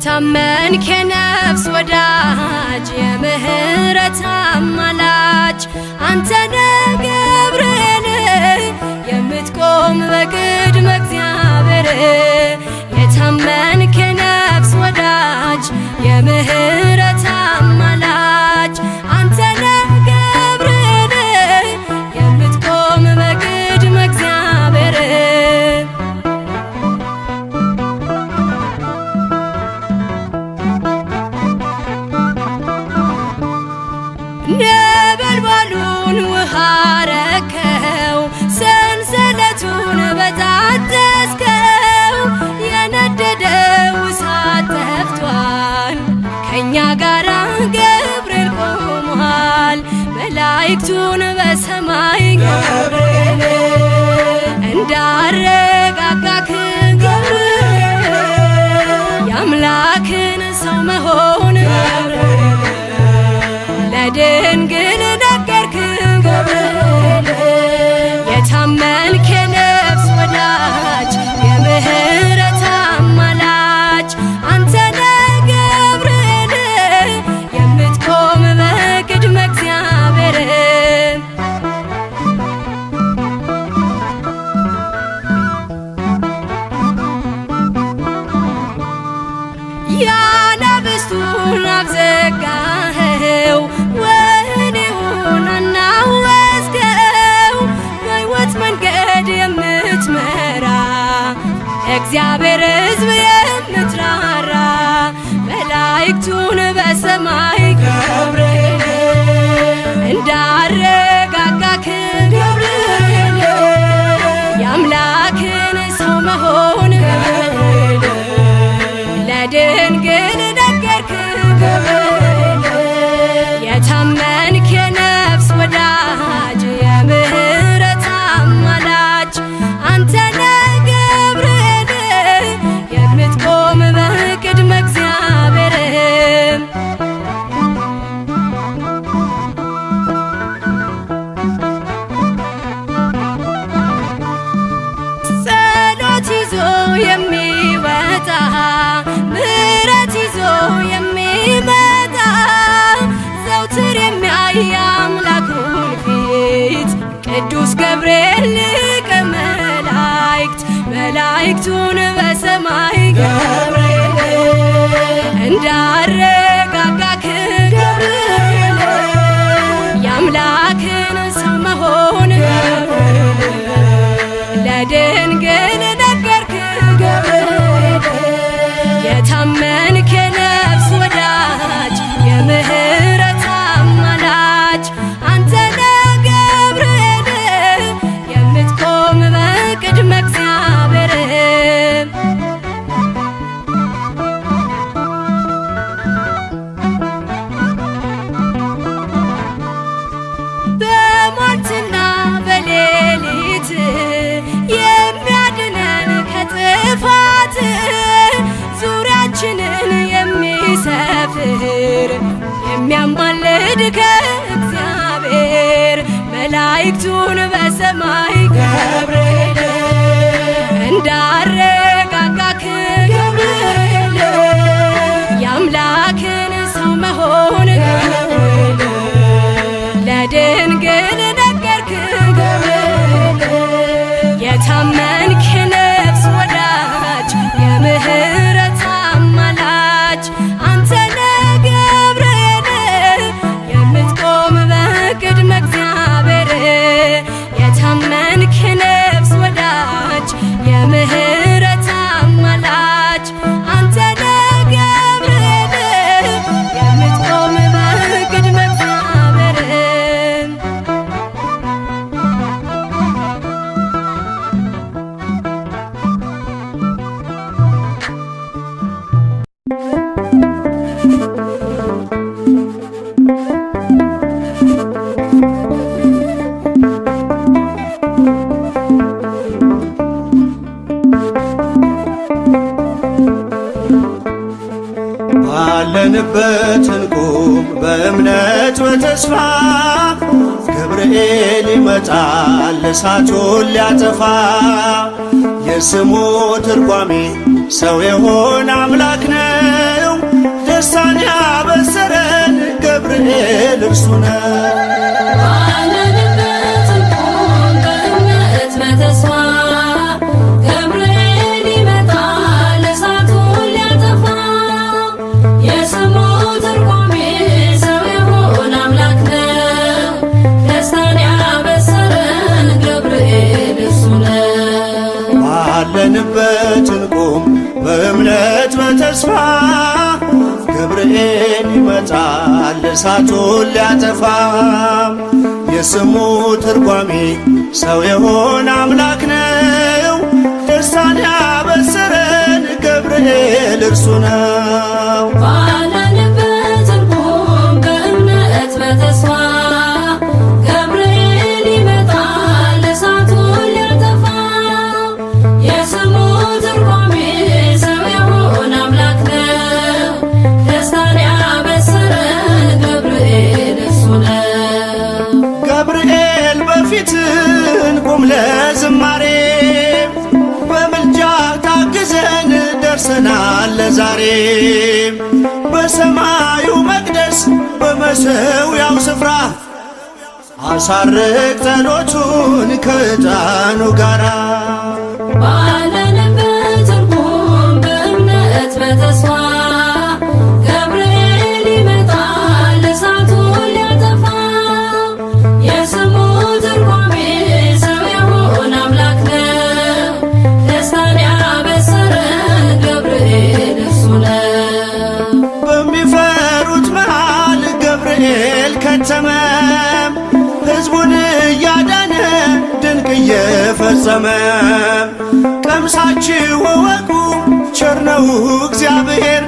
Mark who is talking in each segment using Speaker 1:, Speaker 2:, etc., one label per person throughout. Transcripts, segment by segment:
Speaker 1: የታመንክ የነፍስ ወዳጅ የምህረት አማላጅ አንተነ ገብርኤል የምትቆም በቅድመ እግዚአብሔር የታመንክ የነፍስ ወዳጅ የምህረት አማላጅ አንተነ ገብርኤል የምትቆም በቅድመ እግዚአብሔር ነበልባሉን ውሃ ረከው ሰንሰለቱን በጣጠስከው የነደደው እሳት ጠፍቷል ከእኛ ጋራ ገብርኤል ቆሟል መላእክቱን በሰማይ ገብርኤል እንዳረጋጋክ ገብርኤል የአምላክን ሰው መሆን ለድንግል ነገርክ ገብርኤል የታመንክ የነፍስ ወዳጅ የምህረት አማላጅ አንተነ ገብርኤል የምትቆም በቅድመ እግዚአብሔር ያናብስቱን አብዘጋኸው ወህኒውን አናወጽከው በሕይወት መንገድ የምትመራ እግዚአብሔር ሕዝብ የምትራራ መላእክቱን በሰማይ ገብርኤል እንዳረጋጋክ ገብርኤል የአምላክን ሰው መሆን ለድንግል ነገርክ ገብርኤል የታመንክ የነፍስ ወዳጅ የምህረት አማላጅ አንተነ ገብርኤል የምትቆም በቅድመ እግዚአብሔር ጸሎት ይዞ የሚወጣ ምህረት ይዞ የሚመጣ ዘውትር የሚያይ አምላኩን ፊት ቅዱስ ገብርኤል ሊቀ መላእክት መላእክቱን በሰማይ ገብርኤል እንዳረጋጋክ ገብርኤል የአምላክን ሰው መሆን ለድንግል ነገርክ ገብርኤል የታመንክ የነፍስ ወዳጅ የምህረት አማላጅ አንተነ ገብርኤል የምትቆም በቅድመ እግዚአብሔር በሟርትና በሌሊት የሚያድነን ከጥፋት ዙሪያችንን የሚሰፍር የሚያማልድ ከእግዚአብሔር መላእክቱን በሰማይ ገብርኤል እንዳረጋጋክ ገብርኤል የአምላክን ሰው መሆን ለድንግል ነገርክ ገብርኤል የታመንክ የነፍስ ወዳጅ የምህረት አማላጅ አንተነ ገብርኤል የምትቆም በቅድመ እግዚአብሔር የታመንክ የነፍስ ወዳጅ የምህረት አማላጅ አንተነ ገብርኤል የምትቆም በቅድመ እግዚአብሔር
Speaker 2: ባለንበት እንቁም በእምነት በተስፋ ገብርኤል ይመጣል እሳቱን ሊያጠፋ የስሙ ትርጓሜ ሰው የሆነ አምላክ ነው ደስታን ያበሰረን ገብርኤል እርሱ ነው።
Speaker 1: ባለንበት እንቆም በእምነት በተስፋ ገብርኤል ይመጣል እሳቱን ሊያጠፋ። የስሙ ትርጓሜ ሰው የሆነ አምላክ ነው። ደስታን ያበሰረን ገብርኤል እርሱ ነው።
Speaker 2: ባለንበት እንቁም በእምነት በተስፋ ገብርኤል ይመጣል እሳቱን ሊያጠፋ። የስሙ ትርጓሜ ሰው የሆነ አምላክ ነው። ደስታን ያበሰረን ገብርኤል እርሱ ነው።
Speaker 1: ባለንበት እንቆም በእምነት በተስፋ ገብርኤል ይመጣል እሳቱን ሊያጠፋ። የስሙ ትርጓሜ ሰው የሆነ አምላክ ነው። ደስታን ያበሰረን ገብርኤል እርሱ ነው።
Speaker 2: ገብርኤል በፊት እንቁም ለዝማሬ በምልጃ ታግዘን ደርሰናል ለዛሬ። በሰማዩ መቅደስ በመሠዊያው ስፍራ አሳርግ ጸሎቱን ከዕጣኑ ጋራ።
Speaker 1: ባለንበት እንቆም በእምነት በተስፋ ገብርኤል ይመጣል እሳቱን ሊያጠፋ። የስሙ ትርጓሜ ሰው የሆነ አምላክ ነው። ደስታን ያበሰረን ገብርኤል እርሱ ነው።
Speaker 2: በሚፈሩት መሃል ገብርኤል ከተመ ሕዝቡን እያዳነ ድንቅ እየፈጸመ። ቀምሳችሁ እወቁ ቸር ነው እግዚአብሔር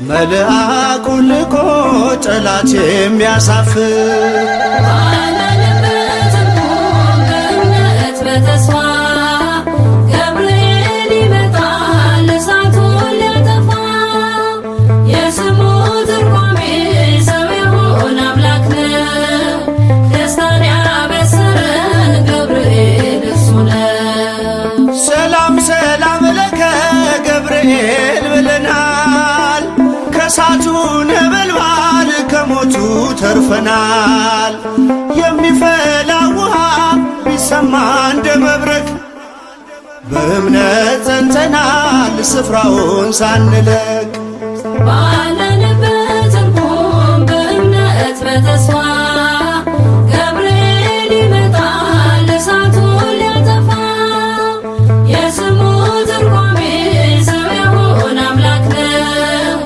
Speaker 2: መልአኩን ልኮ ጠላት የሚያሳፍር።
Speaker 1: ባለንበት እንቆም በእምነት በተስፋ ገብርኤል ይመጣል እሳቱን ሊያጠፋ። የስሙ ትርጓሜ ሰው የሆነ አምላክ ነው። ደስታን ያበሰረን ገብርኤል እርሱ ነው።
Speaker 2: ሰላም ሰላም ለከ ገብርኤል ብለናል። ከእሳቱ ነበልባል ከሞቱ ተርፈናል። የሚፈላ ውሃ ቢሰማ እንደ መብረቅ በእምነት ጸንተናል ስፍራውን ሳንለቅ።
Speaker 1: ባለንበት እንቆም በእምነት በተስፋ ገብርኤል ይመጣል እሳቱን ሊያጠፋ። የስሙ ትርጓሜ ሰው የሆነ አምላክ ነው።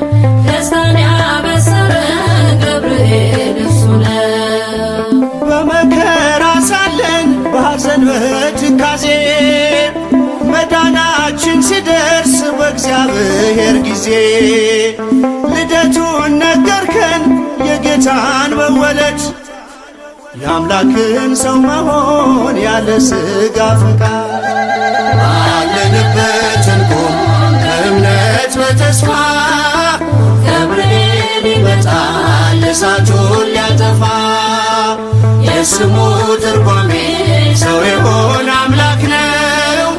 Speaker 1: ደስታን ያበሰረን ገብርኤል እርሱ ነው።
Speaker 2: በመከራ ሳለን በሐዘን በትካዜ መዳናችን ሲደርስ በእግዚአብሔር ጊዜ ልደቱን ነገርከን የጌታን መወለድ የአምላክን ሰው መሆን ያለ ሥጋ ፈቃድ። ባለንበት እንቁም በእምነት በተስፋ ገብርኤል ይመጣል እሳቱን ሊያጠፋ። የስሙ ትርጓሜ ሰው የሆነ አምላክ ነው።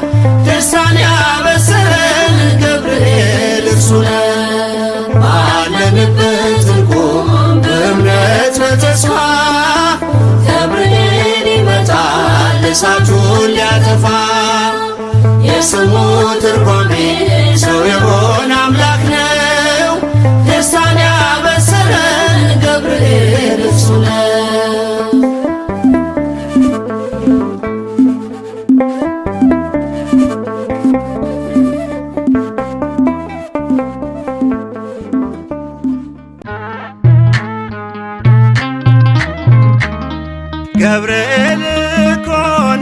Speaker 2: ደስታን ያበሰረን ገብርኤል እርሱ ነው። ባለንበት እንቁም በእምነት በተስፋ ገብርኤል ይመጣል እሳቱን ሊያጠፋ። የስሙ ትርጓሜ ሰው የሆነ አምላክ ነው። ደስታን ያበሰረን ገብርኤል እርሱ ነው። ገብርኤል እኮ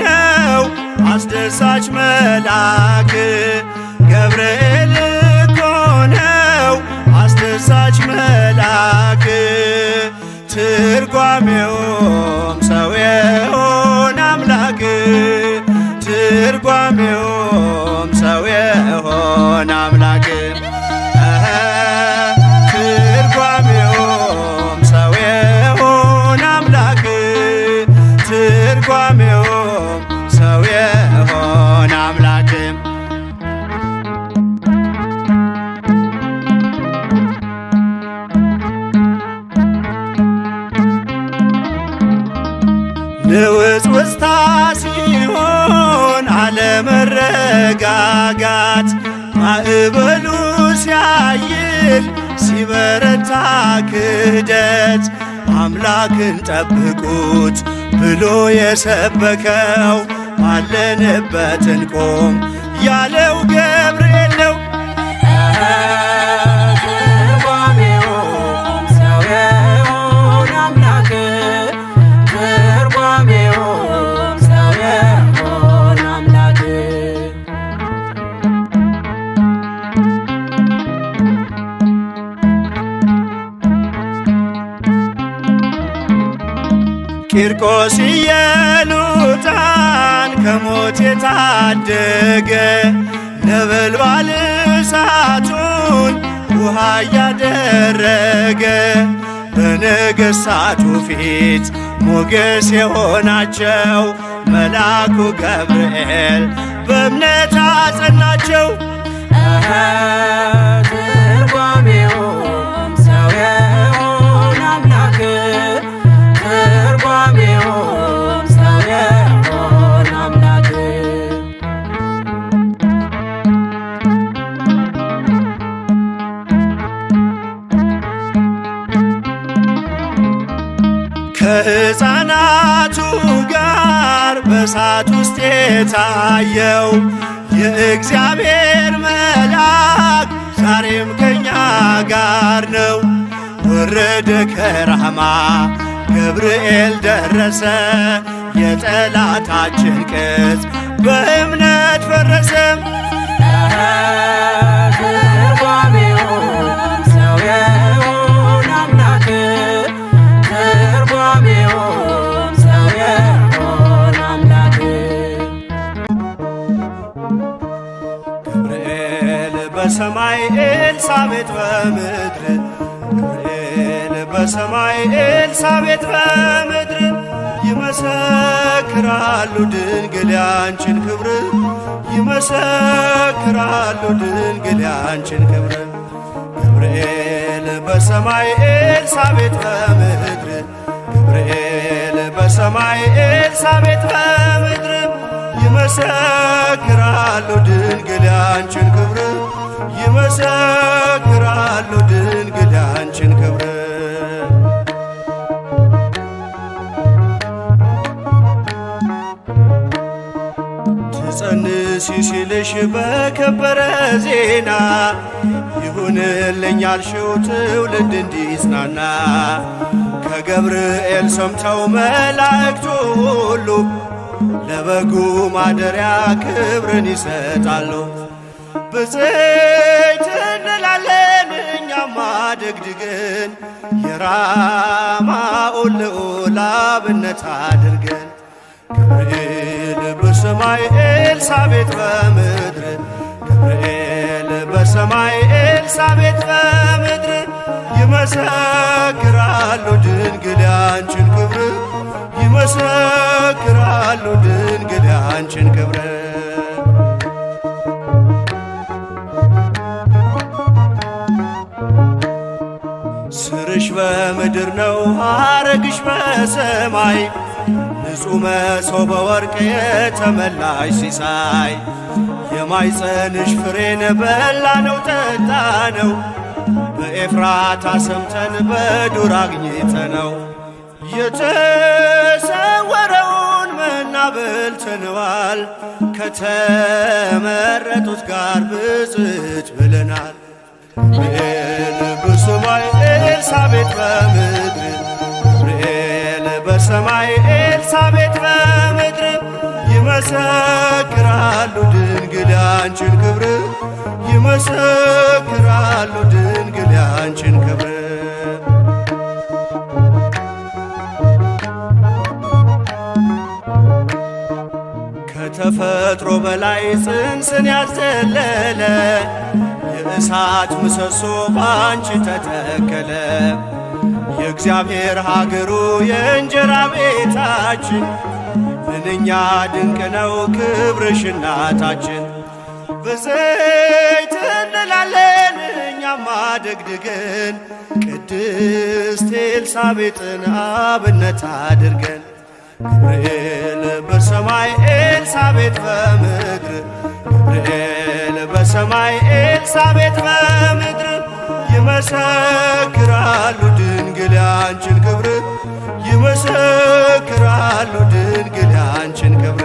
Speaker 2: ነው አስደሳች መልአክ። ገብርኤል እኮ ነው አስደሳች መልአክ። ትርጓሜውም ሰው የሆነ አምላክ። ትርጓሜውም ሰው የሆነ አምላክ። ትርጓሜውም ሰው የሆነ አምላክ። ትርጓሜውም ሰው የሆነ አምላክ። መረጋጋት ማዕበሉ ሲያይል ሲበረታ ክህደት አምላክን ጠብቁት ብሎ የሰበከው ባለንበት እንቆም ያለው ገብርኤል ነው። ቂርቆስ ኢየሉጣን ከሞት የታደገ ነበልባል እሳቱን ውሃ እያደረገ በነገሥታቱ ፊት ሞገስ የሆናቸው መልአኩ ገብርኤል በእምነት አጸናቸው።
Speaker 3: ትርጓሜውም ሰው የሆነ አምላክ ትርጓሜውም ሰው የሆነ አምላክ
Speaker 2: ከሕፃናቱ ጋር በእሳት ውስጥ የታየው የእግዚአብሔር መልአክ ዛሬም ከኛ ጋር ነው። ወረደ ከራማ ገብርኤል ደረሰ፣ የጠላታችን ቅጽ በእምነት ፈረሰ።
Speaker 3: ትርጓሜውም ሰው የሆነ አምላክ ትርጓሜውም ሰው የሆነ አምላክ
Speaker 2: ገብርኤል በሰማይ ኤልሳቤጥ በምድር ገብርኤል በሰማይ ኤልሳቤጥ በምድር ይመሰክራሉ ድንግል ያንቺን ክብር ይመሰክራሉ ድንግል ያንቺን ክብር። ገብርኤል በሰማይ ኤልሳቤጥ በምድር ገብርኤል በሰማይ ኤልሳቤጥ በምድር ይመሰክራሉ ድንግል ያንቺን ክብር ይመሰክራሉ ድንግል ያንቺን ክብር። ትጸንሲ ሲልሽ በከበረ ዜና ይሁንልኝ ያልሽው ትውልድ እንዲጽናና ከገብርኤል ሰምተው መላእክቱ ሁሉ ለበጉ ማደሪያ ክብርን ይሰጣሉ። ብፅዕት እንላለን እኛማ ደግድገን የራማውን ልዑል አብነት አድርገን ገብርኤል በሰማይ ኤልሳቤጥ በምድር ገብርኤል በሰማይ ኤልሳቤጥ በምድር ይመሰክራሉ ድንግል ያንቺን ክብር ይመሰክራሉ ድንግል ያንቺን ክብር። ስርሽ በምድር ነው ሐረግሽ በሰማይ ንጹሕ መሶበ ወርቅ የተመላሽ ሲሳይ የማይጸንሽ ፍሬን በላ ነው ጠጣ ነው በኤፍራታ ሰምተን በዱር አግኝተ ነው የተሰወረውን መና በልተነዋል ከተመረጡት ጋር ብፅዕት ብለናል። ገብርኤል በሰማይ ኤልሳቤጥ በምድር ገብርኤል በሰማይ ኤልሳቤጥ በምድር ይመሰክራሉ ድንግል ያንቺን ክብር ይመሰክራሉ ድንግል ያንቺን ክብር። ከተፈጥሮ በላይ ጽንስን ያዘለለ የእሳት ምሰሶ ባንቺ ተተከለ። የእግዚአብሔር ሀገሩ የእንጀራ ቤታችን ምንኛ ድንቅ ነው ክብርሽ እናታችን። ብፅዕት እንላለን እኛማ ደግድገን ቅድስት ኤልሳቤጥን አብነት አድርገን ገብርኤል በሰማይ ኤልሳቤጥ በምድር በሰማይ ኤልሳቤጥ በምድር ይመሰክራሉ ድንግል ያንቺን ክብር ይመሰክራሉ ድንግል ያንቺን ክብር።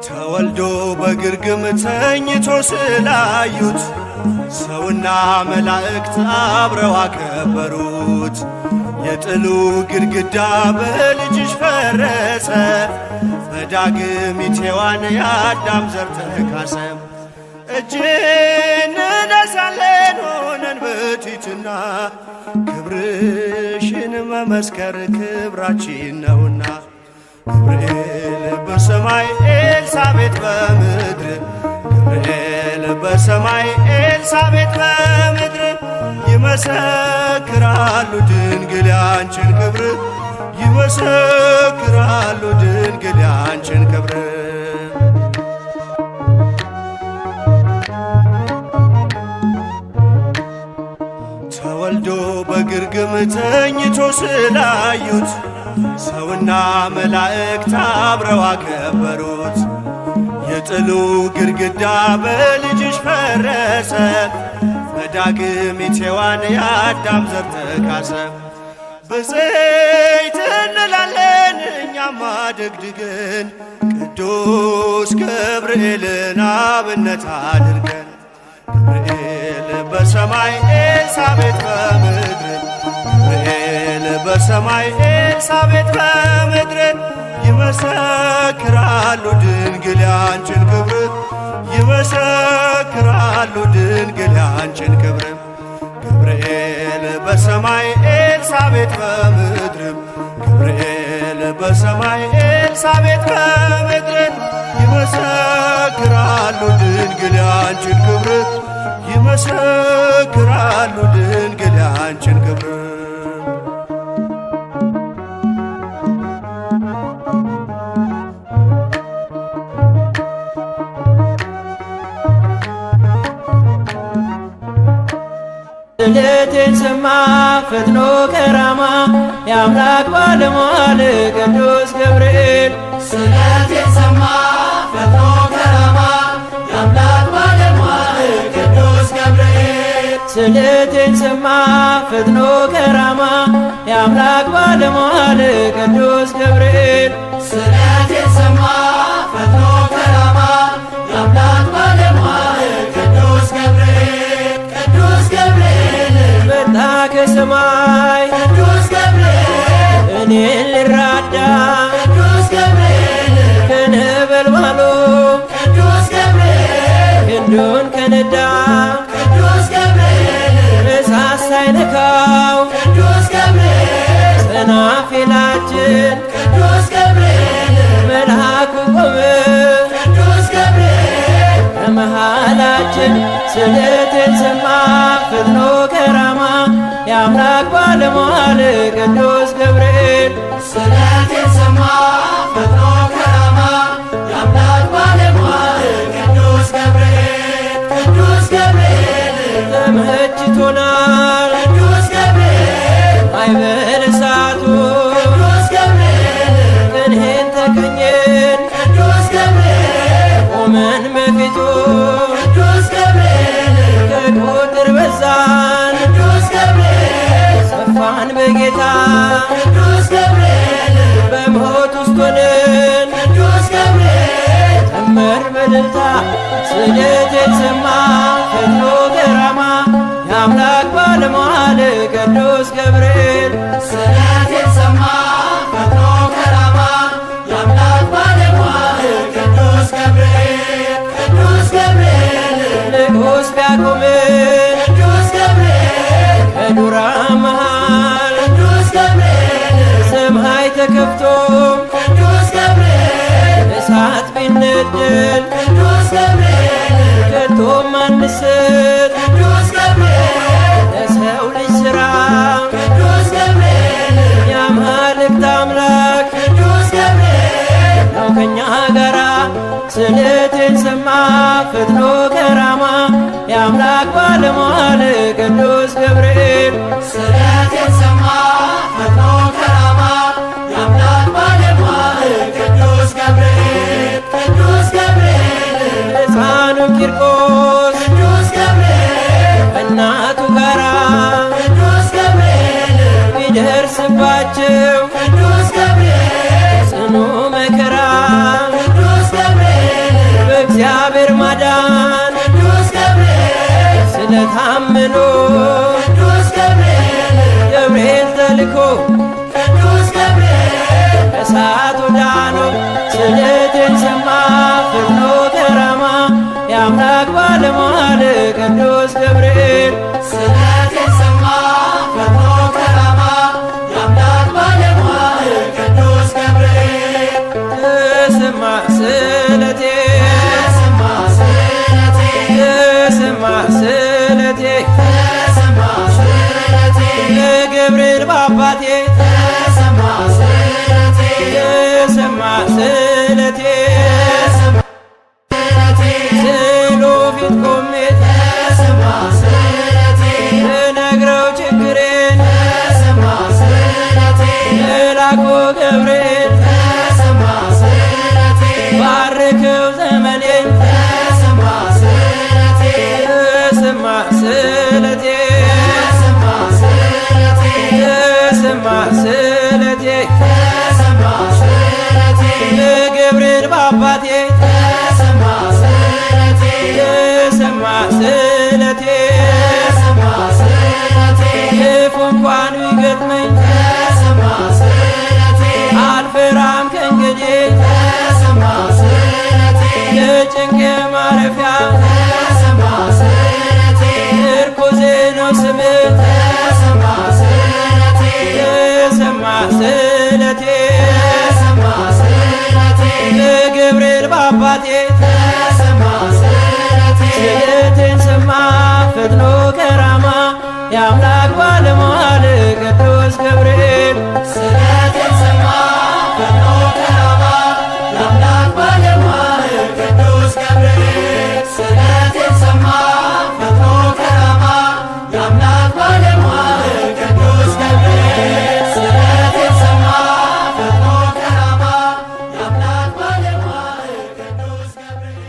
Speaker 2: ተወልዶ በግርግም ተኝቶ ስላዩት ሰውና መላእክት አብረው አከበሩት። የጥሉ ግድግዳ በልጅሽ ፈረሰ በዳግሚት ሔዋን የአዳም ዘር ተካሰ። እጅን ነሳለን ሆነን በትሕትና ክብርሽን መመስከር ክብራችን ነውና። ገብርኤል በሰማይ ኤልሳቤጥ በምድር ገብርኤል በሰማይ ኤልሳቤጥ በምድር ይመሰክራሉ ድንግል ያንቺን ክብር ይመሰክራሉ ድንግል ያንቺን ክብር። ተወልዶ በግርግም ተኝቶ ስላዩት ሰውና መላእክት አብረው አከበሩት። የጥሉ ግድግዳ በልጅሽ ፈረሰ በዳግሚት ሔዋን የአዳም ዘር ተካሰ። ብፅዕት እንላለን እኛም አደግድገን ቅዱስ ገብርኤልን አብነት አድርገን። ገብርኤል በሰማይ ኤልሳቤጥ በምድር ገብርኤል በሰማይ ኤልሳቤጥ በምድር ይመሰክራሉ ድንግል ያንቺን ክብር ይመሰክራሉ ድንግል ያንቺን ክብር። ገብርኤል በሰማይ ኤልሳቤጥ በምድር ገብርኤል በሰማይ ኤልሳቤጥ በምድር ይመሰክራሉ ድንግል ያንቺን ክብር ይመሰክራሉ ድንግል ያንቺን ክብር።
Speaker 4: ስእለቴን ሰማ ፈጥኖ ከራማ የአምላክ ባለሟል ቅዱስ ገብርኤል።
Speaker 3: ስእለቴን ሰማ ፈጥኖ ከራማ የአምላክ ባለሟል ቅዱስ ገብርኤል።
Speaker 4: ስእለቴን ሰማ ፈጥኖ ከራማ የአምላክ ባለሟል ቅዱስ ገብርኤል።
Speaker 3: ስእለቴን ሰማ ፈጥኖ ከራማ የአምላክ ባለሟል ቅዱስ ገብርኤል። ቅዱስ ገብርኤል
Speaker 4: መጣ ከሰማይ
Speaker 3: ቅዱስ ገብርኤል
Speaker 4: እኔን ልራዳ
Speaker 3: ቅዱስ ገብርኤል
Speaker 4: ከነበልባሉ
Speaker 3: ቅዱስ ገብርኤል
Speaker 4: ክንዱን ከነዳ
Speaker 3: ቅዱስ ገብርኤል
Speaker 4: እሳት ሳይነካው
Speaker 3: ቅዱስ ገብርኤል
Speaker 4: ሰናፊላችን
Speaker 3: ቅዱስ ገብርኤል
Speaker 4: መልአኩ ቆመ
Speaker 3: ቅዱስ ገብርኤል
Speaker 4: ከመሃላችን። ስእለቴን ሰማ ፈጥኖ ከራማ የአምላክ ባለሟል ቅዱስ ገብርኤል።
Speaker 3: ስእለቴን ሰማ ፈጥኖ ከራማ የአምላክ ባለሟል ቅዱስ ገብርኤል። ቅዱስ ገብርኤል
Speaker 4: ተመችቶናል
Speaker 3: ቅዱስ ገብርኤል
Speaker 4: ማዕበለ እሳቱ
Speaker 3: ቅዱስ ገብርኤል
Speaker 4: ቀኝህን ተቀኘን
Speaker 3: ቅዱስ ገብርኤል
Speaker 4: ቆመን በፊቱ
Speaker 3: ቅዱስ ገብርኤል
Speaker 4: ከቁጥር በዛን
Speaker 3: ቅዱስ ገብርኤል
Speaker 4: ሰፋን በጌታ
Speaker 3: ቅዱስ ገብርኤል
Speaker 4: በሞት ውስጥ ሆነን
Speaker 3: ቅዱስ ገብርኤል
Speaker 4: ዘመር በእልልታ። ስእለቴን ሰማ ፈጥኖ ከራማ የአምላክ ባለሟል ቅዱስ ገብርኤል።
Speaker 3: ስእለቴን ሰማ ፈጥኖ ከራማ የአምላክ ባለሟል ቅዱስ ገብርኤል። ቅዱስ ገብርኤል
Speaker 4: ንጉሥ ቢያቆምን
Speaker 3: ቅዱስ ገብርኤል
Speaker 4: ከዱራ መሃል
Speaker 3: ቅዱስ ገብርኤል
Speaker 4: ሰማይ ተከፍቶ
Speaker 3: ቅዱስ ገብርኤል
Speaker 4: እሳት ቢነደድ
Speaker 3: ቅዱስ ገብርኤል
Speaker 4: ከቶም አንስት
Speaker 3: ቅዱስ ገብርኤል
Speaker 4: ለሰው ልጅ ሥራ
Speaker 3: ቅዱስ ገብርኤል
Speaker 4: የአማልክት አምላክ
Speaker 3: ቅዱስ ገብርኤል
Speaker 4: ነው ከኛ ጋራ። ስእለቴን ሰማ ፈጥኖ ከራማ የአምላክ ባለሟል ቅዱስ ገብርኤል።
Speaker 3: ስእለቴን ሰማ ፈጥኖ ከራማ የአምላክ ባለ
Speaker 4: መልአኩ ገብርኤል
Speaker 3: ተሰማ ስለቴ
Speaker 4: ባርከው ዘመኔን
Speaker 3: ተሰማ ስለቴ
Speaker 4: ተሰማ ስለቴ
Speaker 3: ተሰማ ስለቴ
Speaker 4: ተሰማ ስለቴ
Speaker 3: ተሰማ ስለቴ
Speaker 4: ለገብርኤል በአባቴ
Speaker 3: ተሰማ ስለቴ
Speaker 4: ተሰማ ስለቴ
Speaker 3: ተሰማ ስለቴ
Speaker 4: ክፉ እንኳን ቢገጥመኝ
Speaker 3: ተሰማ ስለቴ
Speaker 4: አልፈራም ከእንግዲህ
Speaker 3: ተሰማ ስለቴ
Speaker 4: የጭንቄ ማረፊያ
Speaker 3: ተሰማ ስለቴ
Speaker 4: ምርኩዜ ነው ስምህ
Speaker 3: ተሰማ ስለቴ
Speaker 4: ተሰማ ስለቴ
Speaker 3: ተሰማ ስለቴ
Speaker 4: ለገብርኤል በአባቴ
Speaker 3: ተሰማ ስለቴ
Speaker 4: ስለቴን ሰማ ፈጥኖ ከራማ የአምላክ ባለሟል ቅዱስ ገብርኤል
Speaker 3: ስለቴን ሰማ ፈጥኖ ከራማ የአምላክ ባለሟል ቅዱስ ገብርኤል ስለቴን ሰማ ፈጥኖ ከራማ የአምላክ ባለሟል ቅዱስ ገብርኤል ስለቴን ሰማ ፈጥኖ ከራማ የአምላክ ባለሟል ቅዱስ ገብርኤል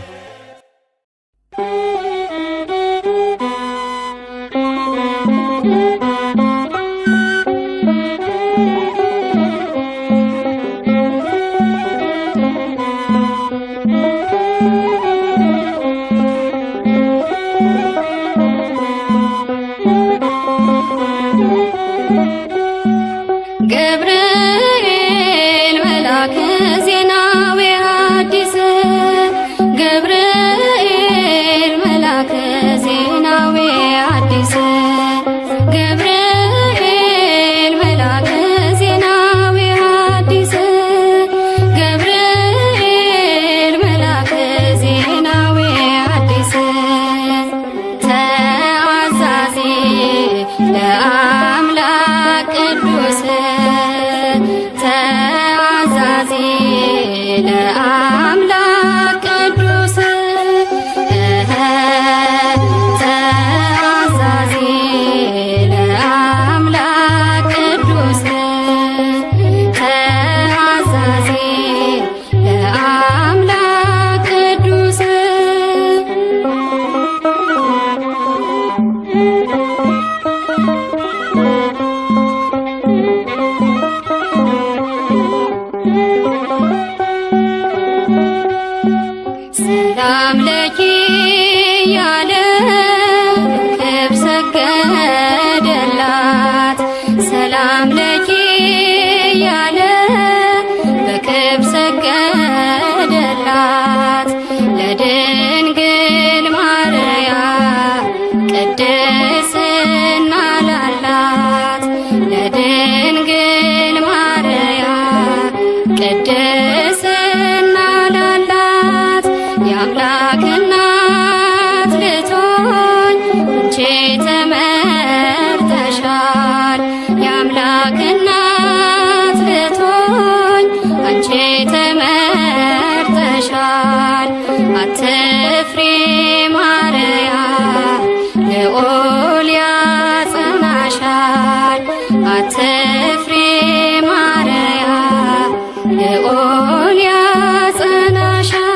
Speaker 1: ገብርኤል መልአከ ዜናዊ ሐዲስ ገብርኤል መልአከ ዜናዊ ሐዲስ ገብርኤል መልአከ ዜናዊ ሐዲስ ገብርኤል መልአከ ዜናዊ ሐዲስ ተአዛዜ ለአምላክ ቅዱስ ተአዛዜ ለአምላክ ቅዱስ ተአዛዜ ለአምላክ ቅዱስ ተአዛዜ ለአምላክ ቅዱስ ሰላም ለኪ ያለ ክብ ሰገደላት ሰላም ለኪ ያለ በክብ ሰገደላት ለድንግል ማርያም ቅድስና ላላት ለድንግል ማርያም ቅድስና ላላት የአምላክ እናት ልትሆን አንቺ ተመርጠሻል የአምላክ እናት ልትሆን አንቺ ተመርጠሻል አትፍሪ ማርያም ልዑል ያጸናሻል አትፍሪ ማርያም ልዑል ያጸናሻል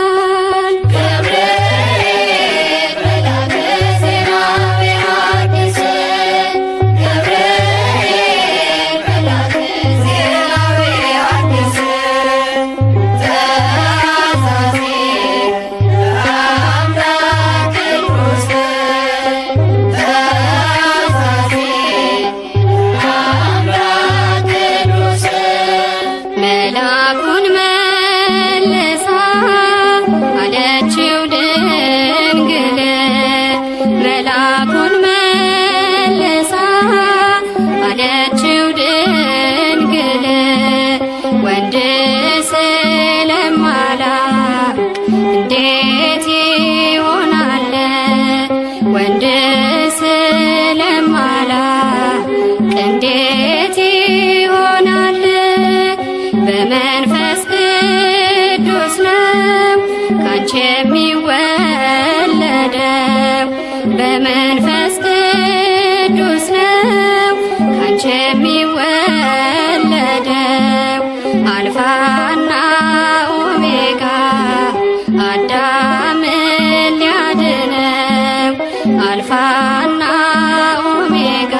Speaker 1: ገብርኤል መልአከ ዜናዊ ሐዲስ ገብርኤል መልአከ ዜናዊ ሐዲስ ተአዛዜ ለአምላክ ቅዱስ ተአዛዜ ለአምላክ ቅዱስ መልአኩን መልሳ አለችው ድንግል መልአኩን መልሳ አለችው ድንግል ወንድ ስለማላውቅ እንዴት ይሆናል ወንድ ስለማላውቅ እንዴት ይሆናል በመንፈስ አልፋና ኦሜጋ አዳምን ሊያድነው አልፋና ኦሜጋ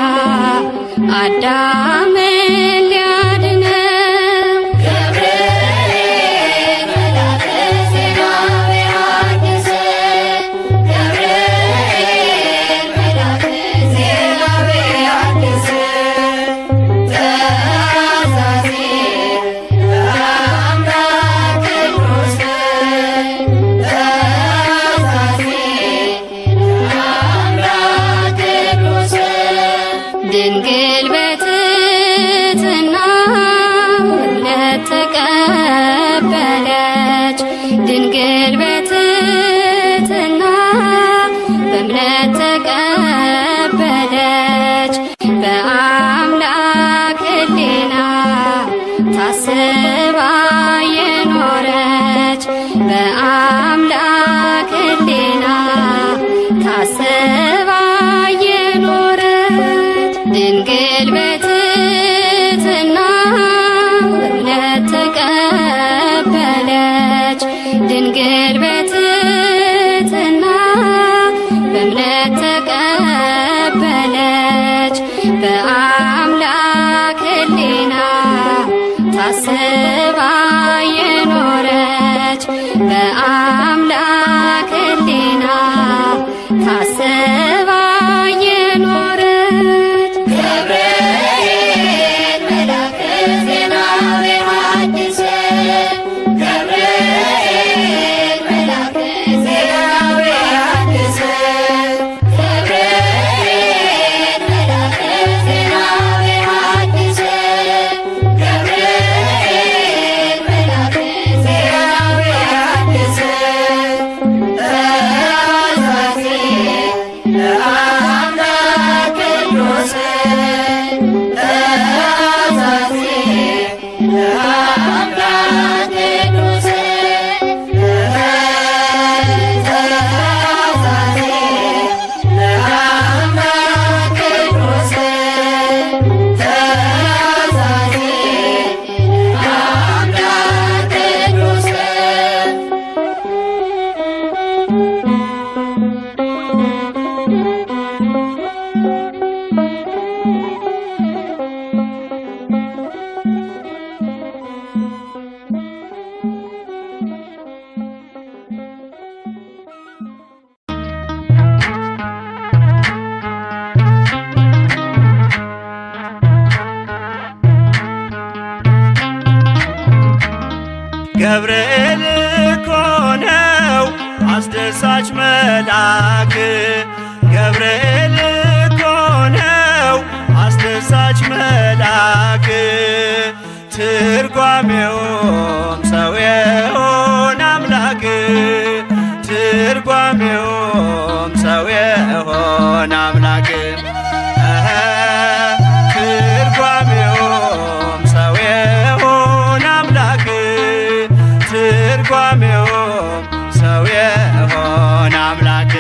Speaker 1: አዳምን ሊያድነው ገብርኤል መልአከ ዜና ቢሐድስ ገብርኤል መልአከ ዜና ቢሐድስ ተአዛዚ ለአምላክ ቅዱስ ተአዛዚ ለአምላክ ቅዱስ ድንግል በትሕትና እምነት ተቀበለች ድንግል በትሕትና በእምነት ተቀበለች በአምላክ ሕሊና ታስባ የኖረች በአምላክ ሕሊና ታስባ የኖረች ድንግል በትሕትና እምነት ተቀበለች ድንግል በትሕትና በእምነት ተቀበለች በአምላክ ሕሊና ታስባ የኖረች በአምላክ ሕሊና ታስባ የኖረች ገብርኤል መልአከ ዜና ቢሐድስ ገብርኤል መልአከ ዜና ቢሐድስ ገብርኤል መልአከ ዜና ቢሐድስ ገብርኤል መልአከ ዜና ቢሐድስ ተአዛዚ ለአምላክ ቅዱስ ተአዛዚ ለአምላክ ቅዱስ ተአዛዚ ለአምላክ ቅዱስ ተአዛዚ ለአምላክ ቅዱስ
Speaker 2: ገብርኤል እኮ ነው አስደሳች መልአክ ገብርኤል እኮ ነው አስደሳች መልአክ ትርጓሜውም ሰው የሆነ አምላክ ትርጓሜውም ሰው የሆነ አምላክ ትርጓሜውም ሰው የሆነ አምላክ ትርጓሜውም ሰው የሆነ አምላክ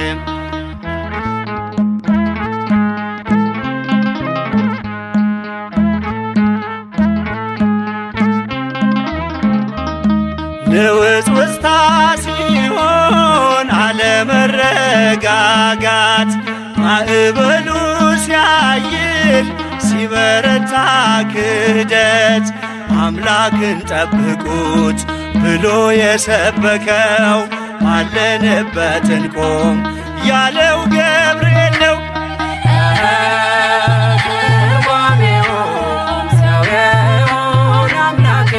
Speaker 2: ንውጽውጽታ ሲሆን አለመረጋጋት ማዕበሉ ሲያይል ሲበረታ ክደት አምላክን ጠብቁት ብሎ የሰበከው አለንበት እንቆም ያለው ገብርኤል ነው።
Speaker 4: ትርጓሜውም ሰው የሆነ አምላክ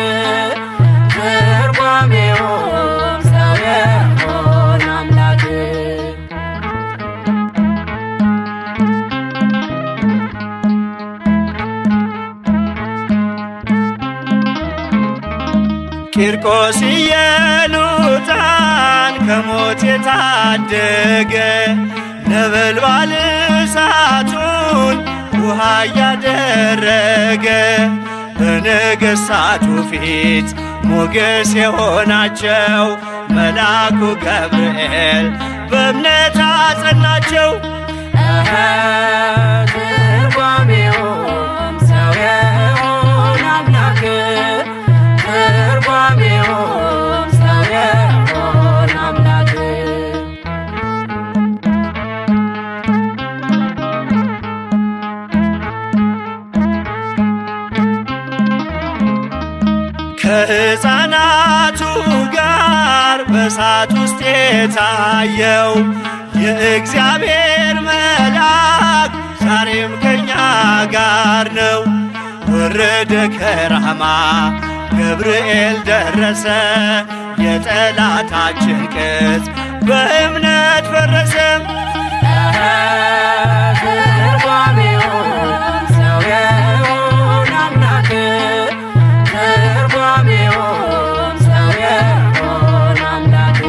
Speaker 4: ትርጓሜውም ሰው የሆነ አምላክ
Speaker 2: ቂርቆስ ኢየሉጣን ከሞት የታደገ ነበልባል እሳቱን ውሃ እያደረገ በነገሥታቱ ፊት ሞገስ የሆናቸው መልአኩ ገብርኤል በእምነት አጸናቸው።
Speaker 4: ትርጓሜውም ሰው የሆነ አምላክ
Speaker 2: ከሕፃናቱ ጋር በእሳት ውስጥ የታየው የእግዚአብሔር መልአክ ዛሬም ከኛ ጋር ነው። ወረደ ከራማ ገብርኤል ደረሰ፣ የጠላታችን ቅጽ በእምነት ፈረሰ።
Speaker 4: ትርጓሜውም ሰው የሆነ አምላክ ትርጓሜውም ሰው የሆነ አምላክ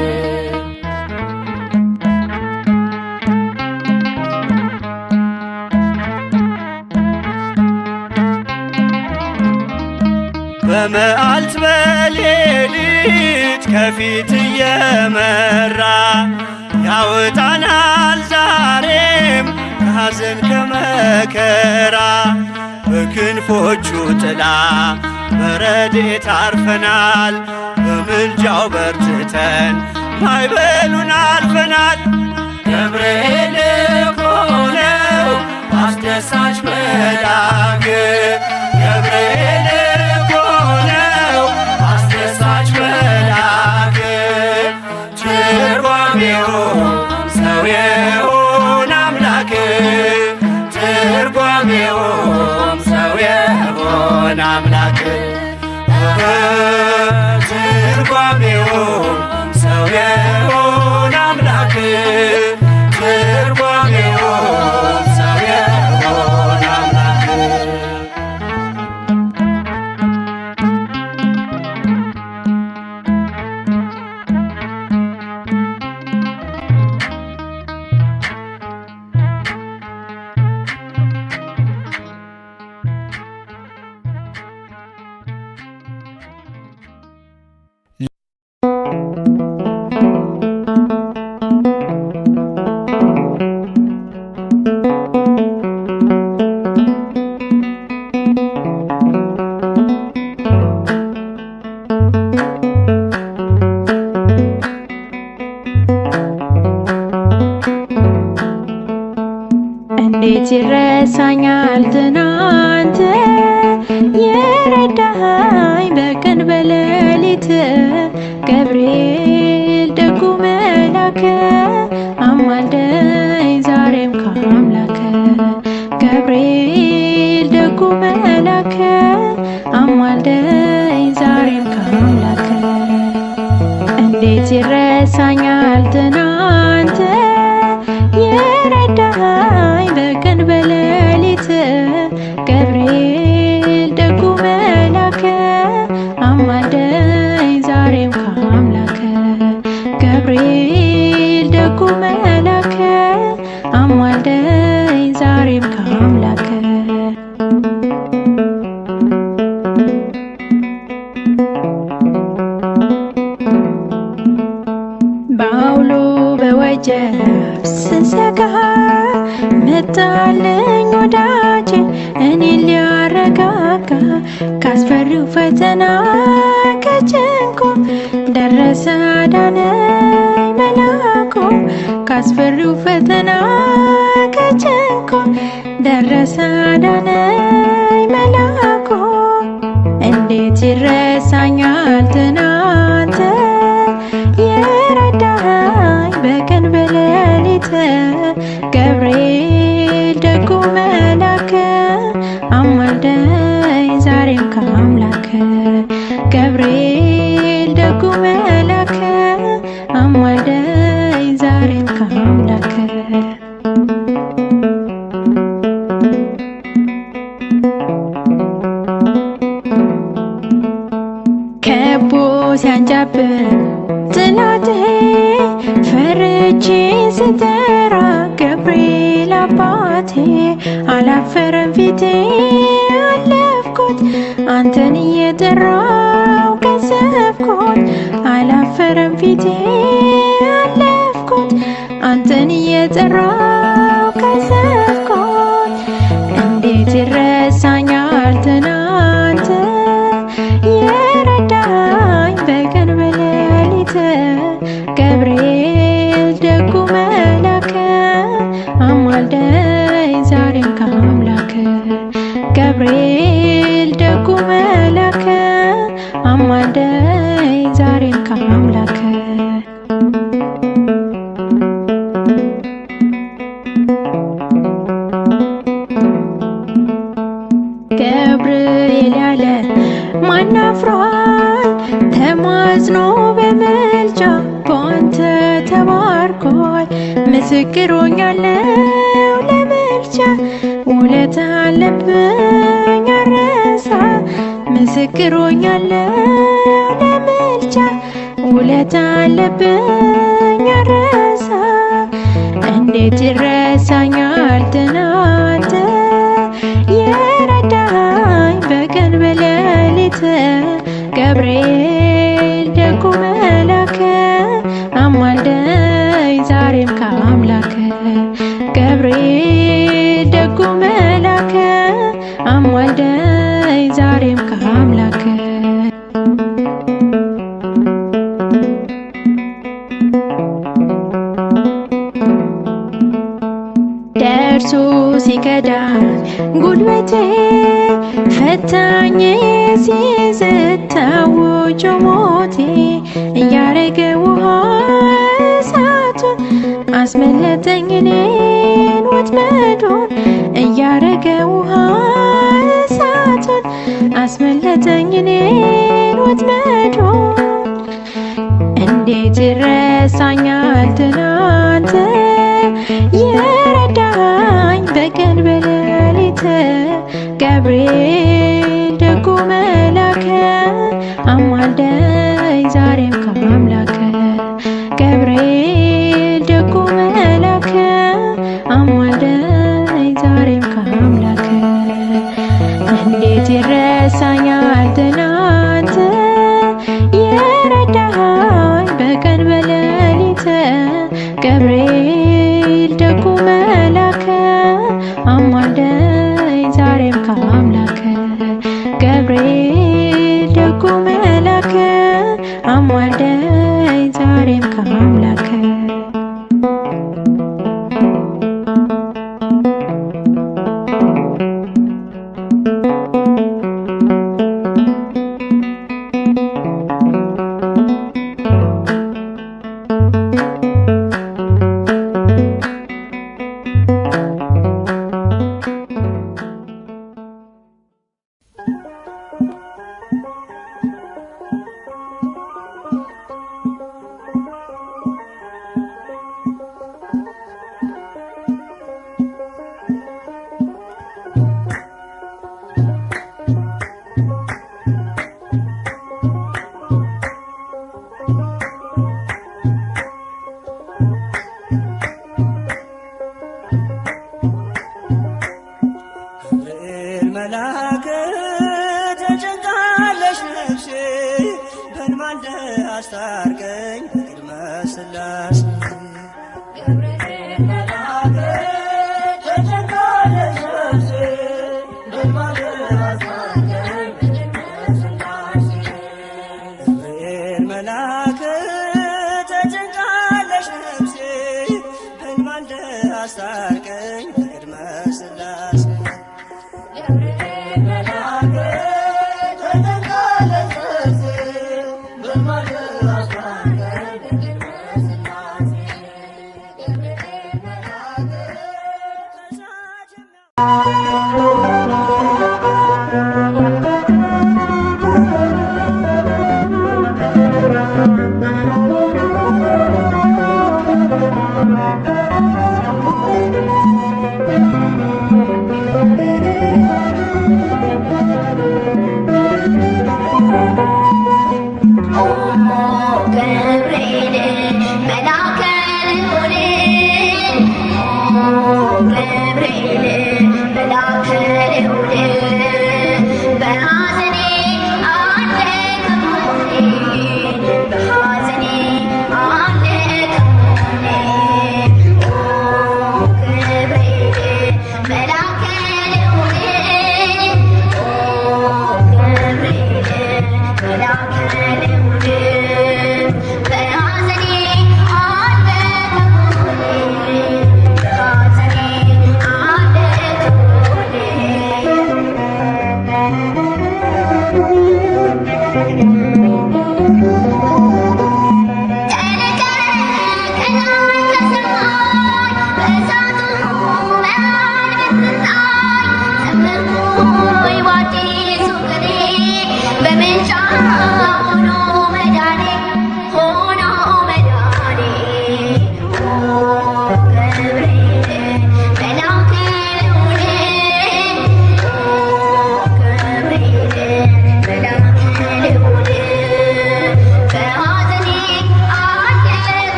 Speaker 2: በመዓልት በሌሊት ከፊት እየመራ ያወጣናል ዛሬም ከሐዘን ከመከራ። በክንፎቹ ጥላ በረድኤት አርፈናል፣ በምልጃው በርትተን ማዕበሉን አልፈናል።
Speaker 4: ገብርኤል ሆነው አስደሳች መልአክ
Speaker 2: ገብርኤል ሆነው አስደሳች መልአክ ትርጓሜውም ሰው የሆነ አምላክ ትርጓሜውም ሰው የሆነ አምላክ ትርጓሜውም ሰው የሆነ አምላክ ትርጓሜውም ሰው የሆነ አምላክ
Speaker 5: እንዴት ይረሳኛል ትናንት የረዳኸኝ በቀን በሌሊት ገብርኤል ደጉ መልአክ አማልደኝ ዛሬም ከአምላክ ገብርኤል ደጉ መልአክ አማልደኝ ዛሬም ከአምላክ እንዴት ይረሳኛል ትናንት የረዳኸኝ በቀን በሌሊት ገብርኤል ደጉ መልአክ አማልደኝ ዛሬም ከአምላክ ገብርኤል ደጉ መልአክ አማልደኝ ዛሬም ከአምላክ በአውሎ በወጀብ ስሰጋ መጣልኝ ወዳጄ እኔን ሊያረጋጋ ካስፈሪው ፈተና ከጭንቁ ደረሰ አዳነኝ መልአኩ ካስፈሪው ፈተና ከጭንቁ ደረሰ አዳነኝ መልአኩ እንዴት ይረሳኛል ትናንት የረዳኸኝ በቀን በሌሊት ገብርኤል ደጉ መልአክ አማልደኝ ዛሬም ከአምላክ ገብርኤል ደጉ መልአክ አማልደኝ ዛሬም ከአምላክ ከቦ ሲያንጃብር ጠላቴ ፈርቼ ስጠራ ገብርኤል አባቴ አላፈረም ፊቴ አለፍኩት አንተን እየጠራው ቀሰፍኩት አላፈረም ፊቴ አለፍኩት አንተን እየጠራው ቀሰፍኩት እንዴት ይረሳኛል ትናንት የረዳኸኝ በቀን በሌሊት ገብርኤል ደጉ መልአክ አማልደኝ ዛሬም ከአምላክ ገብርኤል ደጉ መልአክ አማልደኝ አማልደኝ ዛሬም ከአምላክ ገብርኤል ያለ ማን አፍሯል? ተማጽኖ በምልጃ በአንተ ተባርኳል። ምስክር ሆኛለሁ ለምልጃ ውለታ አለብኝ አረሳ። ምስክር ሆኛለሁ ለምልጃ ውለታ አለብኝ አረሳ። እንዴት ይረሳኛል ትናንት የረዳኝ በቀን በሌሊት ገብርኤል ደጉ መላክ አማልደኝ ዛሬም ከአምላክ ገብርኤል ደጉ መላክ አማልደኝ ዛሬም ከአምላክ ደርሶ ሲከዳኝ ጉልበቴ ፈታኝ ሲይዝ ታውጆ ሞቴ እያረገ ውሃ እሳቱን አስመለጠኝ እኔን ወጥመዱን እያረገ ውሃ እሳቱን አስመለጠኝ እኔን ወጥመዱን እንዴት ይረሳኛል ትናንት የረዳኝ በቀን በሌሊት ገብርኤል ደጉ መላክ አማልደኝ ዛሬም ከአምላክ ገብርኤል ደጉ መላክ አማልደኝ ዛሬም ከአምላክ እንዴት ይረሳኛል ትናንት የረዳኝ በቀን በሌሊት ገብርኤል ደጉ መላክ አማልደኝ ዛሬም ከአምላክ ገብርኤል ደጉ መላክ አማልደኝ ዛሬም ከአምላክ
Speaker 3: መልአክ ተጨንቃለች ነፍሴ በልማልደ አስታርቀኝ በቅድመ ሥላሴ ገብርኤል መልአክ ተጨንቃለች ነፍሴ በልማልደ አስታርቀኝ በቅድመ ሥላሴ ገብርኤል መልአክ ተጨንቃለች ነፍሴ በልማልደ አስታርቀኝ በቅድመ ሥላሴ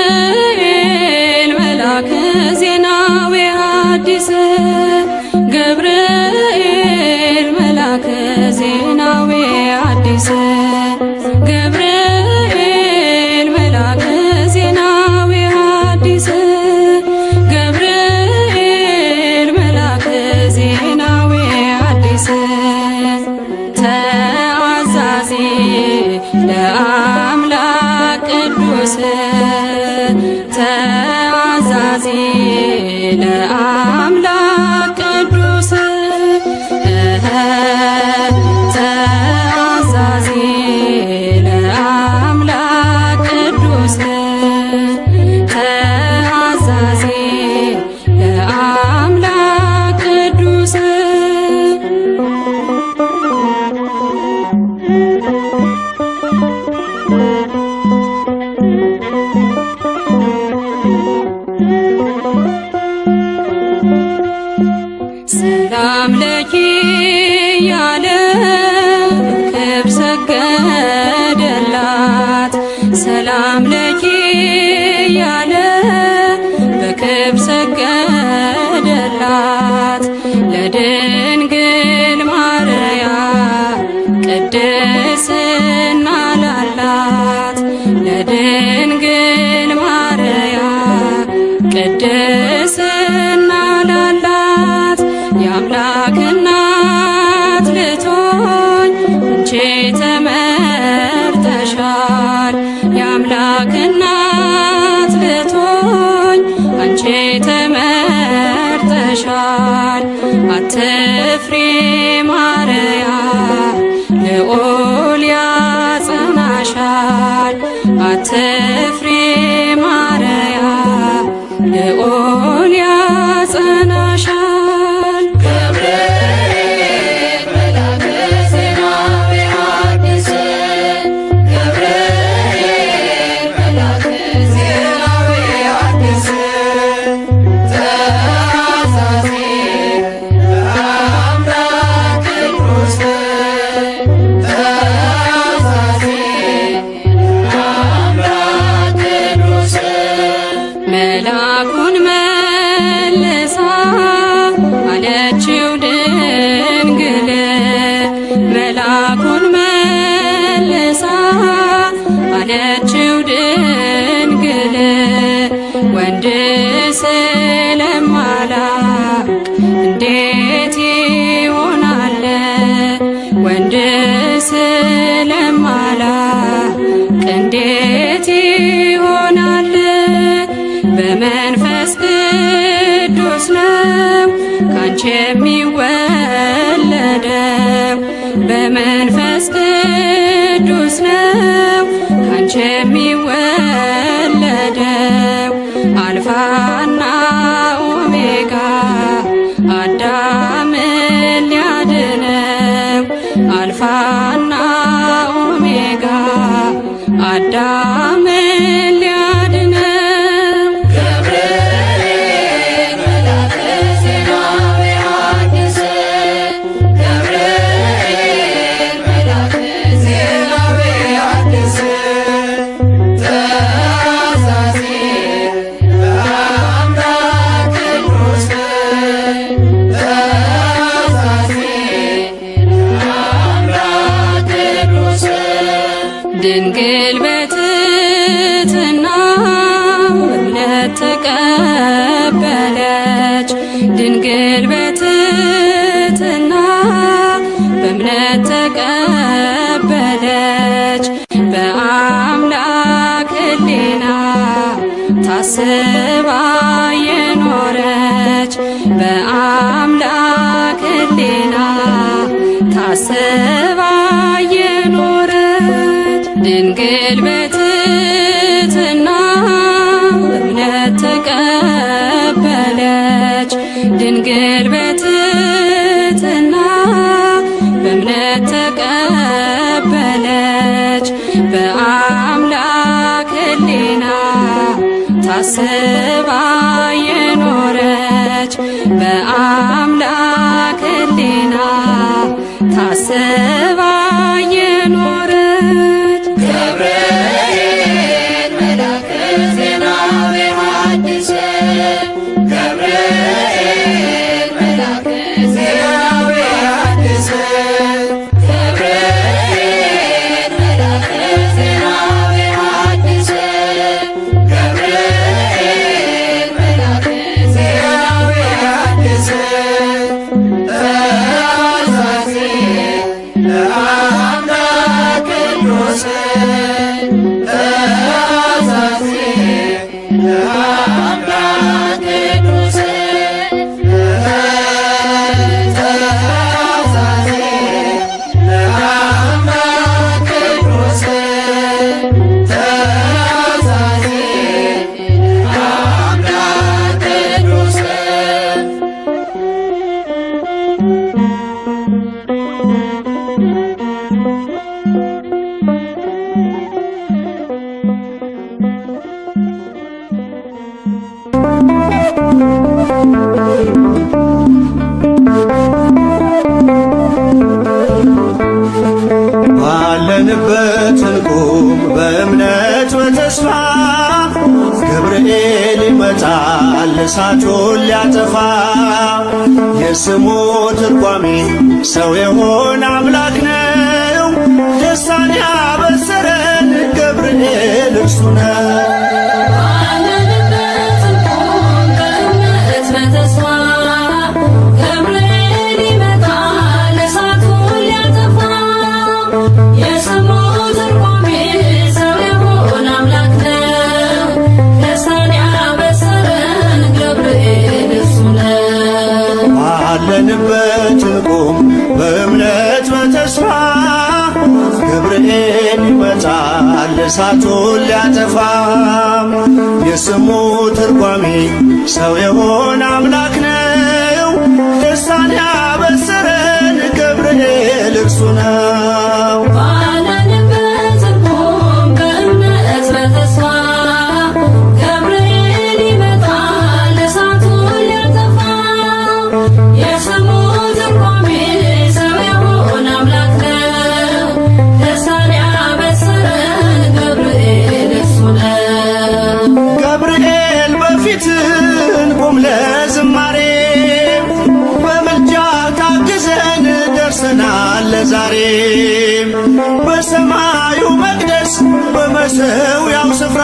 Speaker 6: ገብርኤል መልአከ ዜናዊ ሐዲስ ገብርኤል መልአከ ዜናዊ ሐዲስ ገብርኤል መልአከ ዜናዊ ሐዲስ ገብርኤል መልአከ ዜናዊ ሐዲስ ተአዛዚ ለአምላክ ቅዱስ ተአዛዚ ለአምላክ ቅዱስ ተአዛዚ ለአምላክ ቅዱስ ተአዛዚ ለአምላክ ቅዱስ ሰላም ለኪ ያለ ክብር ሰገደላት ሰላም ለኪ ያለ በክብር ሰገደላት ለድንግል ማርያም ቅድስና ላላት ለድንግል ማርያም ቅድስና ላላት የአምላክ እናት ልትሆኝ አንቺ ተመርጠሻል የአምላክ እናት ልትሆኝ አንቺ ተመርጠሻል አትፍሪ ማርያም ልዑል ያጸናሻል አትፍሪ ማርያም ልዑል ያጸናሻል
Speaker 1: ገብርኤል መልአከ ዜናዊ ሐዲስ ገብርኤል
Speaker 6: እንዴት ይሆናል? በመንፈስ ቅዱስ ነው ካንቺ የሚወለደው። በመንፈስ ቅዱስ ነው ካንቺ የሚወለደው። አልፋና ኦሜጋ አዳምን ሊያድነው። አልፋና ኦሜጋ አዳምን ሊያድነው።
Speaker 1: ገብርኤል መልአከ ዜና ወሐዲስ ገብርኤል መልአከ ዜና ወሐዲስ ተአዛዚ ለአምላክ ቅዱስ ተአዛዚ ለአምላክ ቅዱስ
Speaker 6: ድንግል በትሕትና በእምነት ተቀበለች። ድንግል በትሕትና በእምነት ተቀበለች። በአምላክ ሕሊና ታስባ የኖረች። በአምላክ ሕሊና ታስባ የኖረች ድንግል በትሕትና በእምነት ተቀበለች። ድንግል በትሕትና በእምነት ተቀበለች። በአምላክ ሕሊና ታስባ የኖረች። በአምላክ ሕሊና ታስባ የኖረች
Speaker 1: ገብርኤል መልአከ ዜና ወሐዲስ ገብርኤል መልአከ ዜና ወሐዲስ ገብርኤል መልአከ ዜና ወሐዲስ ገብርኤል መልአከ ዜና ወሐዲስ ተአዛዚ ለአምላክ ቅዱስ ተአዛዚ ለአምላክ ቅዱስ ተአዛዚ ለአምላክ ቅዱስ ተአዛዚ ለአምላክ ቅዱስ
Speaker 2: ባለንበት እንቁም በእምነት በተስፋ ገብርኤል ይመጣል እሳቱን ሊያጠፋ። የስሙ ትርጓሜ ሰው የሆነ አምላክ ነው። ደስታን ያበሰረን ገብርኤል እርሱ ነው።
Speaker 1: ባለንበት እንቁም በእምነት በተስፋ ገብርኤል ይመጣል እሳቱን ሊያጠፋ። የስሙ ትርጓሜ ሰው የሆነ አምላክ ነው። ደስታን ያበሰረን ገብርኤል እርሱ ነው።
Speaker 2: ባለንበት እንቁም በእምነት በተስፋ ገብርኤል ይመጣል እሳቱን ሊያጠፋ። የስሙ ትርጓሜ ሰው የሆነ አምላክ ነው። ደስታን ያበሰረን ገብርኤል እርሱ ነው።
Speaker 1: ባለንበት እንቁም በእምነት በተስፋ ገብርኤል ይመጣል እሳቱን ሊያጠፋ። የስሙ ትርጓሜ ሰው የሆነ አምላክ ነው። ደስታን ያበሰረን ገብርኤል እርሱ ነው።
Speaker 2: ገብርኤል በፊት እንቁም ለዝማሬ በምልጃ ታግዘን ደርሰናል ለዛሬ። በሰማዩ መቅደስ በመሠዊያው ስፍራ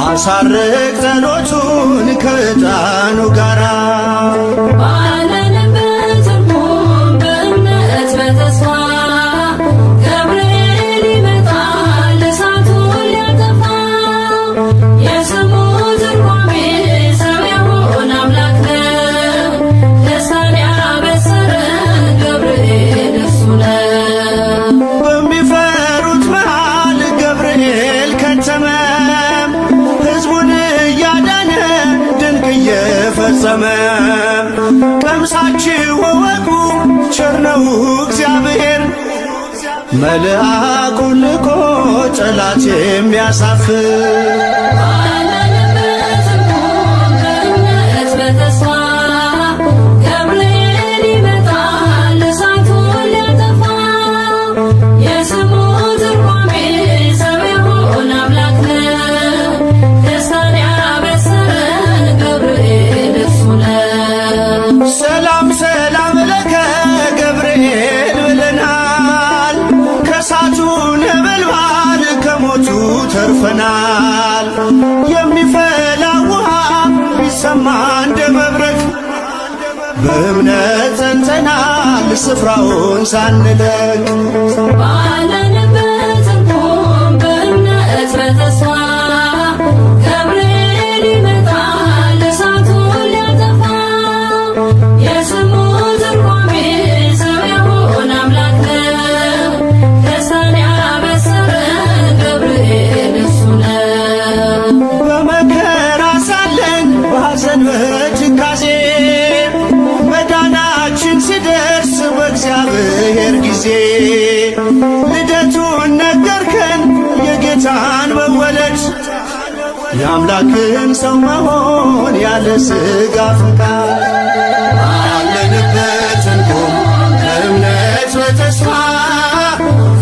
Speaker 2: አሳርግ ጸሎቱን ከዕጣኑ ጋራ።
Speaker 1: ባለንበት እንቁም በእምነት በተስፋ ገብርኤል ይመጣል እሳቱን ሊያጠፋ።
Speaker 2: እየከተመ ሕዝቡን እያዳነ ድንቅ እየፈጸመ ቀምሳችሁ እወቁ ቸር ነው እግዚአብሔር መልአኩን ልኮ ጠላት የሚያሳፍር
Speaker 1: ባለንበት እንቆም በእምነት በተስፋ ገብርኤል ይመጣል እሳቱን ሊያጠፋ የስሙ ትርጓሜ ሰው የሆነ አምላክ ነው ደስታን ያበሰረን ገብርኤል እርሱ ነው።
Speaker 2: ሰላም ሰላም ለከ ገብርኤል ብለናል ከእሳቱ ነበልባል ከሞቱ ተርፈናል። የሚፈላ ውሃ ቢሰማ እንደ መብረቅ በእምነት ጸንተናል ስፍራውን ሳንለቅ
Speaker 1: ባለንበት እንቆም በእምነት በተስፋ ገብርኤል ይመጣል እሳቱን ሊያጠፋ የስሙ ትርጓሜ ሰው የሆነ አምላክ ነው ደስታን ያበሰረን ገብርኤል እርሱ ነው።
Speaker 2: በመከራ ሳለን በሐዘን በትካዜ መዳናችን ሲደርስ በእግዚአብሔር ጊዜ ልደቱን ነገርከን የጌታን መወለድ የአምላክን ሰው መሆን ያለ ሥጋ ፈቃድ ባለንበት እንቆም በእምነት በተስፋ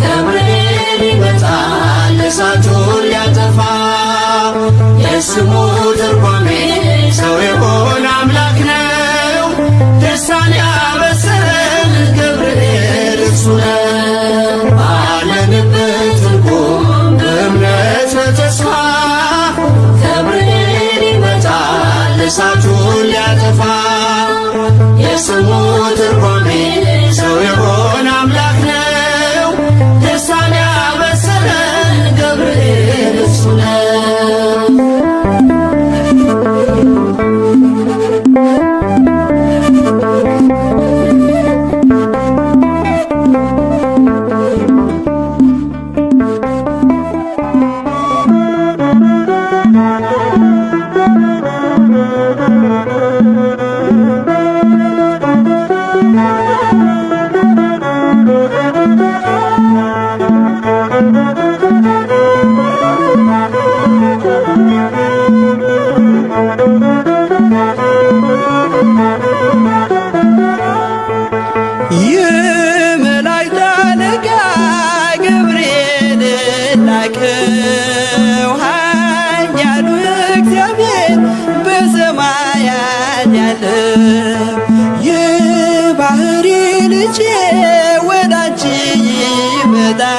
Speaker 2: ገብርኤል ይመጣል እሳቱን ሊያጠፋ የስሙ ትርጓሜ ሰው የሆነ አምላክ ነው ደስታን ያበሰረን ገብርኤል እርሱ ነው። ባለንበት እንቆም በእምነት በተስፋ ገብርኤል ይመጣል እሳቱን ሊያጠፋ የስሙ ትርጓሜ ሰው የሆነ አምላክ ነው ደስታን ያበሰረን ገብርኤል እርሱ ነው።
Speaker 3: የመላእክት አለቃ ገብርኤል ላከው ኃያሉ እግዚአብሔር በሰማያት ያለው የባሕሪ ልጄ ወዳንቺ ይመጣል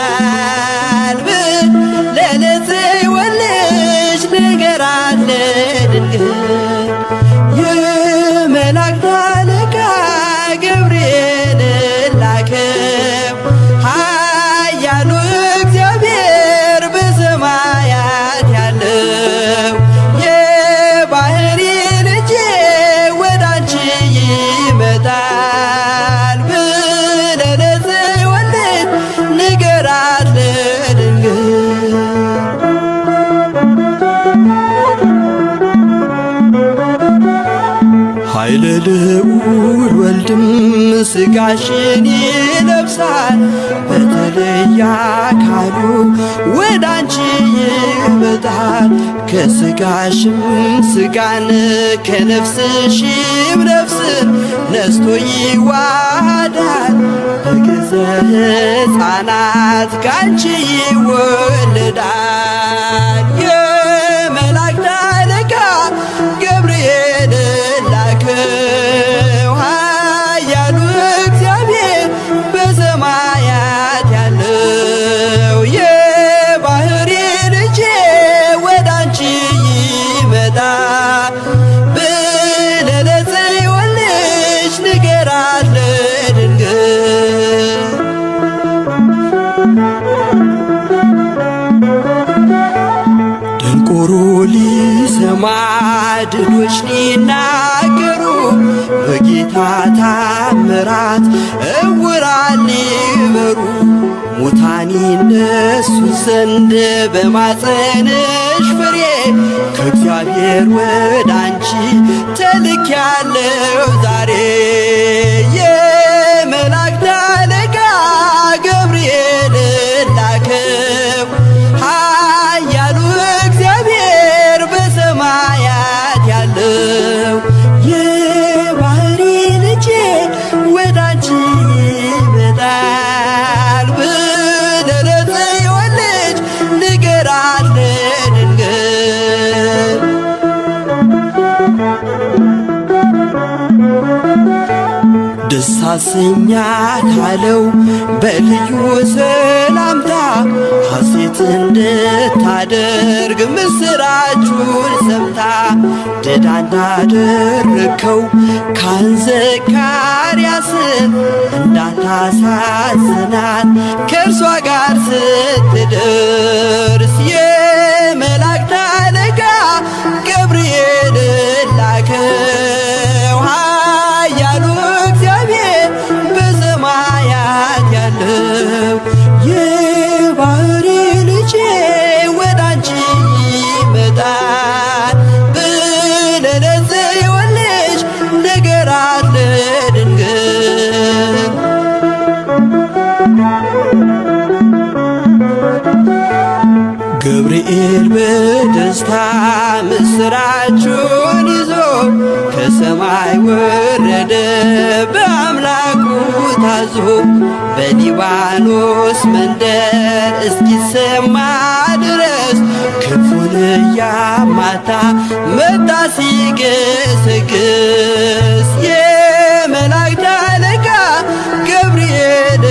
Speaker 3: ብለህ ለጽዮን ልጅ ንገራት ለድንግል የመላእክት አለቃ ገብርኤል ላከው ኃያሉ እግዚአብሔር በሰማያት ያለው የባሕሪ ልጄ ወዳንቺ ይመጣል ብለህ ለጽዮን ልጅ ንገራት ለድንግል ኃይለ ልዑል ወልድም ሥጋሽን ይለብሳል በተለየ አካሉ ወዳንቺ ይመጣል ከሥጋሽም ሥጋን ከነፍስሽም ነፍስን ነስቶ ይዋሃዳል በገዛ ሕፃናት ካንቺ ይወለዳል የመላእክት አለቃ ገብርኤል ላከው ኃያሉ እግዚአብሔር በሰማያት ያለው የባሕሪ ልጄ ወዳንቺ ይመጣል ብለህ ለጽዮን ልጅ ንገራት ለድንግል ደንቆሮ ሊሰማ ድኖች ሊናገሩ በጌታ ታምራት እውራን ሊበሩ ሙታ ብርሃን ይነሱ ዘንድ በማፀንሽ ፍሬ ከእግዚአብሔር ወደ አንቺ ተልኬያለሁ ዛሬ። የመላእክት አለቃ ገብርኤል ላከው ኃያሉ እግዚአብሔር በሰማያት ያለው። የባህሪ ልጄ ወደ አንቺ ይመጣል ብለህ ለጽዮን ልጅ ንገራት ለድንግል። ደስ አሰኛት አለው በልዩ ሰላምታ ሐሴት እንድታደርግ ምስራቹን ሰምታ። ድዳ እንዳደረግከው ካህን ዘካርያስን እንዳታሳዝናት ከእርሷ ጋር ስትደርስ የመላእክት አለቃ ገብርኤል ላከው ኃያሉ እግዚአብሔር በሰማያት ያለው። የባህሪ ልጄ ወደ አንቺ ይመጣል ብለህ ለጽዮን ልጅ ንገራት ለድንግል። ገብርኤል በደስታ ምስራቹን ይዞ ከሰማይ ወረደ በአምላኩ ታዞ። በሊባኖስ መንደር እስኪሰማ ድረስ ክንፉን እያማታ መጣ ሲገሰግስ። የመላእክት አለቃ ገብርኤል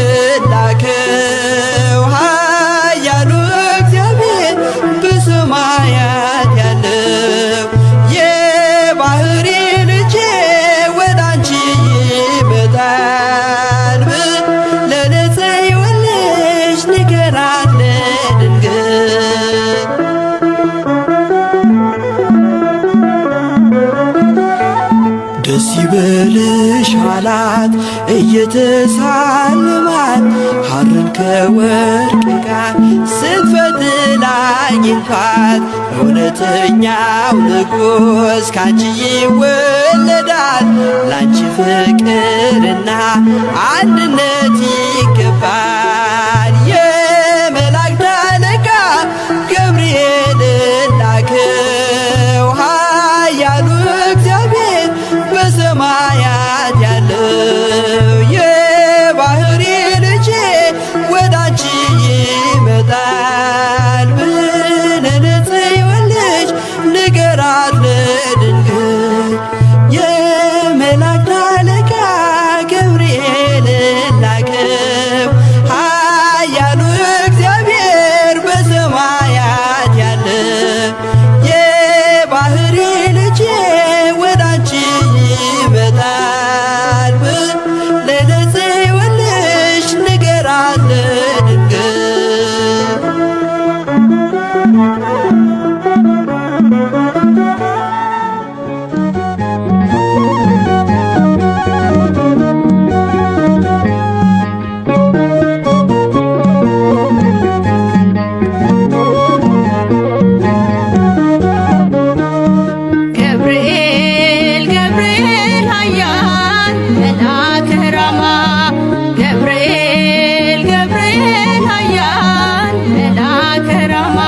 Speaker 3: ላከው ኃያሉ እግዚአብሔር በሰማያት ያለው። የባህሪ ልጄ ወደ አንቺ ይመጣል ብለህ ለጽዮን ልጅ ንገራት ለድንግል። ደስ ይበልሽ አላት እየተሳለማት ሐርን ከወርቅ ጋር ስትፈትል አግኝቷት። እውነተኛው ንጉሥ ካንቺ ይወለዳል ላንቺ ፍቅርና አንድነት ይገባል። የመላእክት አለቃ ገብርኤል ላከው ኃያሉ እግዚአብሔር በሰማያት ያለው። የባህሪ ልጄ ወደ አንቺ ይመጣል ብለህ ለጽዮን ልጅ ንገራት ለድንግል። የመላእክት አለቃ ገብርኤል ላከው ኃያሉ እግዚአብሔር በሰማያት ያለው። የባህሪ ልጄ ወደ አንቺ ይመጣል ብለህ ለጽዮን ልጅ ንገራት ለድንግል።
Speaker 6: ገብርኤል ገብርኤል ኃያል መልአከ ራማ ገብርኤል ገብርኤል ኃያል መልአከ ራማ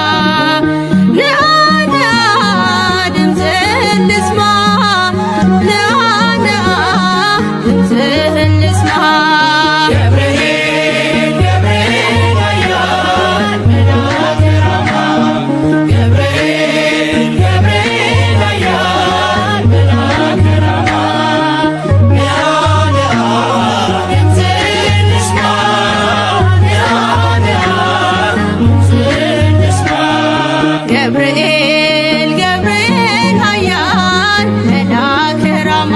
Speaker 6: ንአ ንአ ድምፅህን ልስማ ንአ ንአ ድምፅህን ልስማ። ገብርኤል ገብርኤል ኃያል መልአከ ራማ ገብርኤል ገብርኤል ኃያል መልአከ ራማ ንአ ንአ ድምፅህን ልስማ ንአ ንአ ድምፅህን ልስማ። ገብርኤል ገብርኤል ኃያል መልአከ ራማ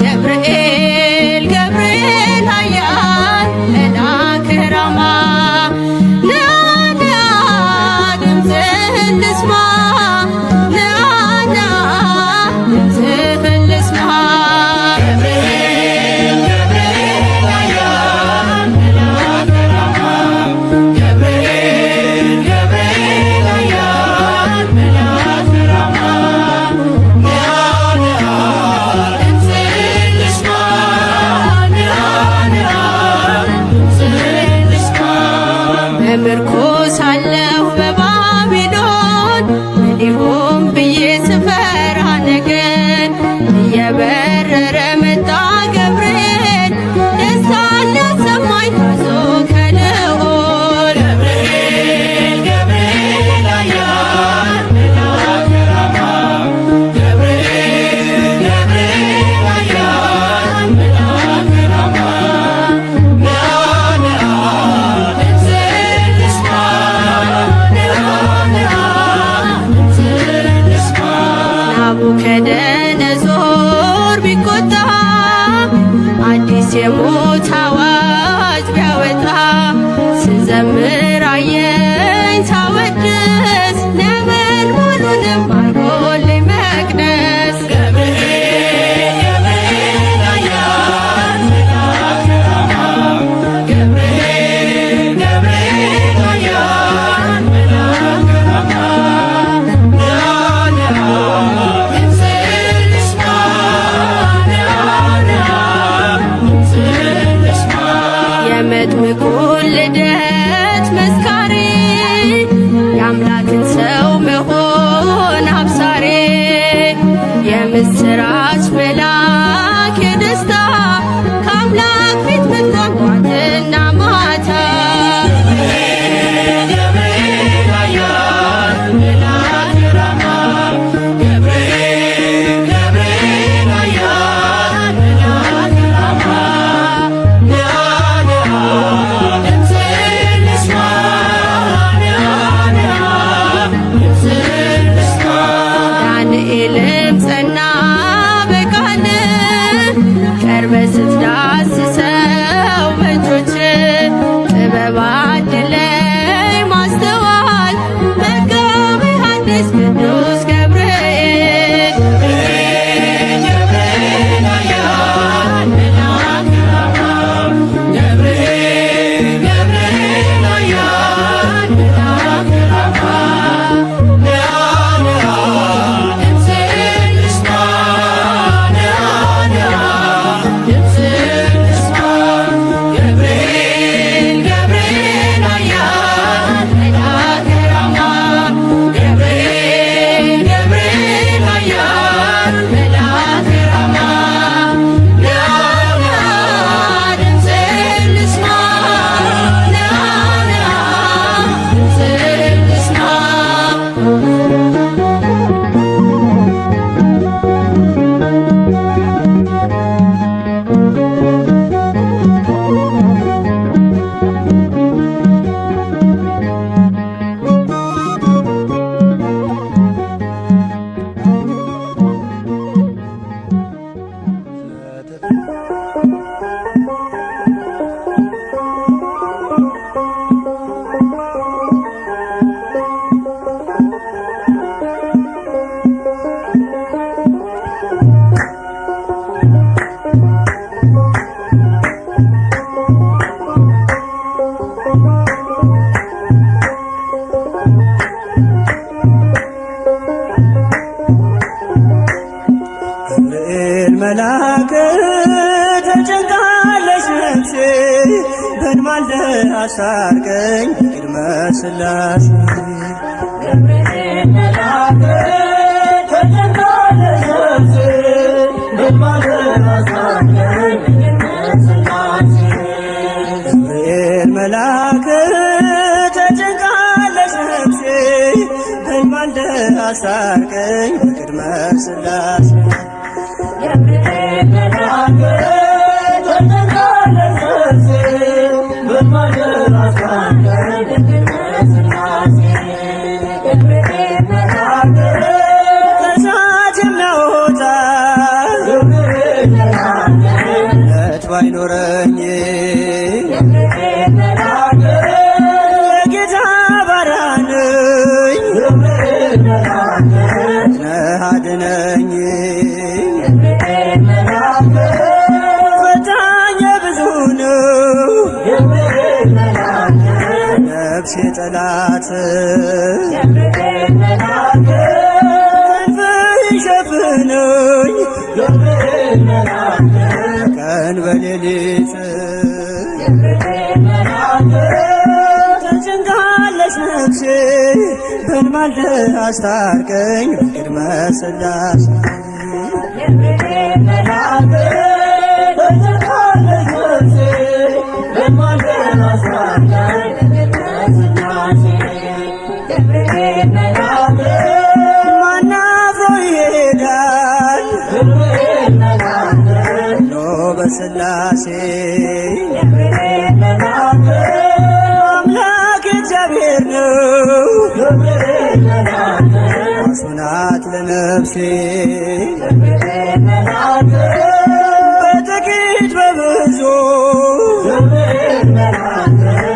Speaker 6: ገብርኤል ገብርኤል ኃያል መልአከ ራማ ንአ ንአ ድምፅህን ልስማ ንአ ንአ ድምፅህን ልስማ። ገብርኤል ገብርኤል ኃያል መልአከ ራማ የሞት አዋጅ ቢያወጣ ስዘምር አየኝ ሳወድስ ነበልባሉንም አርጎልኝ መቅደስ የመጥምቁን ልደት መስካሪ የአምላክን ሰው መሆን አብሳሪ የምስራች መልአክ የደስታ ከአምላክ ፊት መጥቷል ጧትና ማታ ዳንኤልም ጸና በቃል ቀርበ ስትዳስሰው በእጆች ጥበብ አድለኝ ማስተዋል መጋቤ ሐዲስ ቅዱስ ገብርኤል
Speaker 3: መልአክ ተጨንቃለች ነፍሴ በንማልደ አስታርቀኝ ቅድመ ሥላሴ ገብርኤል መልአክ ተጨንቃለች ነፍሴ በንማልደ አስታርቀኝ ቅድመ ሥላሴ ገብርኤል መልአክ ተጨንቃለች ነፍሴ በንማልደ አስታርቀኝ ቅድመ ሥላሴ ገብርኤል መልአክ ተጨንቃለች ነፍሴ በንማልደ አስታርቀኝ ቅድመ ሥላሴ ገብርኤል መልአክ ከእሳት የሚያወጣ ገብርኤል መልአክ እምነት ባይኖረኝ ገብርኤል መልአክ የጌታ ባሪያ ነኝ ገብርኤል መልአክ ነህ አድነኝ ፈታኝ ብዙ ነው ገብርኤል መልአክ ነፍሴ ጠላት ገብርኤል መልአክ ክንፍህን ሸፍነኝ ገብርኤል መልአክ ቀን በሌሊት ገብርኤል መልአክ ተጨንቃለች ነፍሴ በንማልደ አስታርቀኝ ቅድመ ሥላሴ ገብርኤል መልአክ ተጨንቃለች ነፍሴ በንማልደ አስታርቀኝ ቅድመ ሥላሴ ገብርኤል መልአክ ማን አፍሮ ይሄዳል ገብርኤል መልአክ ኖ በሥላሴ ገብርኤል መልአክ አምላክ እግዚአብሔር ነው ገብርኤል መልአክ ዋሱናት ለነፍሴ ገብርኤል መልአክ በጥቂት በብዙ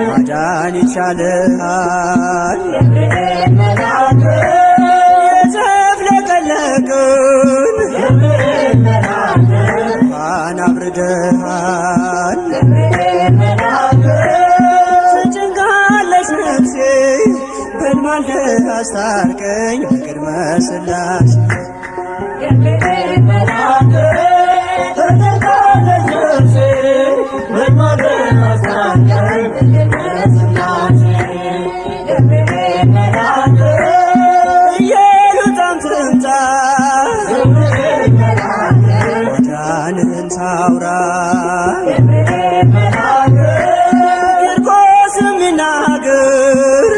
Speaker 3: ማዳን ይቻልሃል የዘፍለቀለቅን እንኳን አብርደሃል ስጭንቃለች ነፍሴ በልማልደ አስታርቀኝ በቅድመ ሥላሴ ኢየሉጣም ትምጣ ማዳንህን ታውራ ቂርቆስም ይናገር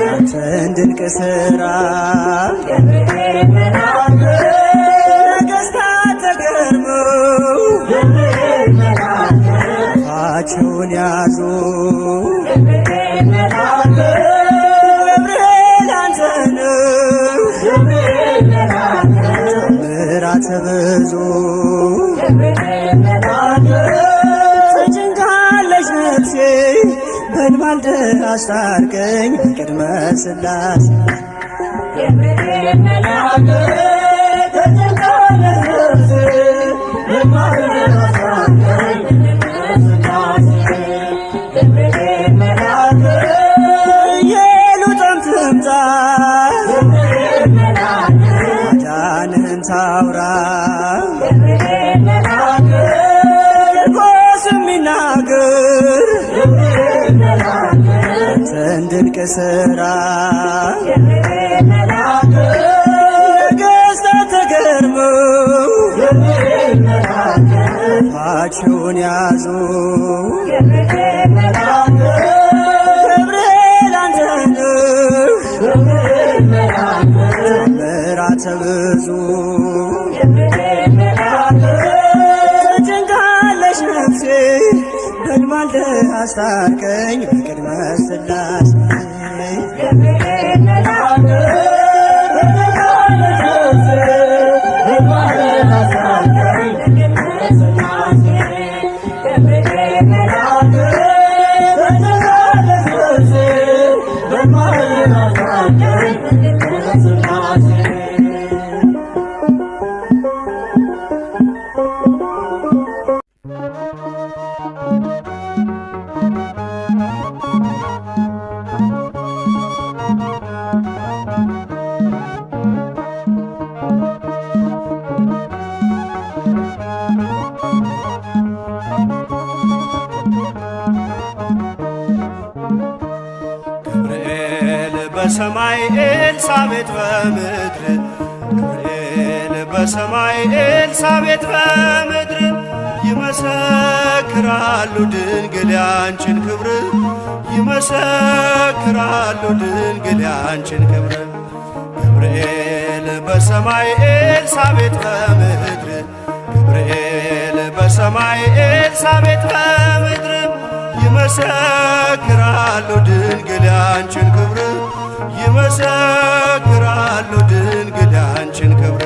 Speaker 3: ያንተን ድንቅ ሥራ ነገሥታት ተገርመው አፋቸውን ያዙ ገብርኤል አንተ ነህ ተአምራት ብዙ ተጨንቃለች ነፍሴ በልማልደ አስታርቀኝ በቅድመ ሥላሴ ኢየሉጣም ትምጣ ማዳንህን ታውራ ቂርቆስም ይናገር ያንተን ድንቅ ሥራ ነገሥታት ተገርመው አፋቸውን ያዙ ገብርኤል አንተ ነህ ተአምራት ብዙ ተጨንቃለች ነፍሴ በልማልደ አስታርቀኝ በቅድመ ሥላሴ
Speaker 2: በሰማይ ኤልሳቤጥ በምድር ገብርኤል በሰማይ ኤልሳቤጥ በምድር ይመሰክራሉ ድንግል ያንቺን ክብር ይመሰክራሉ ድንግል ያንቺን ክብር ገብርኤል በሰማይ ኤልሳቤጥ በምድር ገብርኤል በሰማይ ኤልሳቤጥ በምድር ይመሰክራሉ ድንግል ያንቺን ክብር ይመሰክራሉ ድንግል ያንቺን ክብር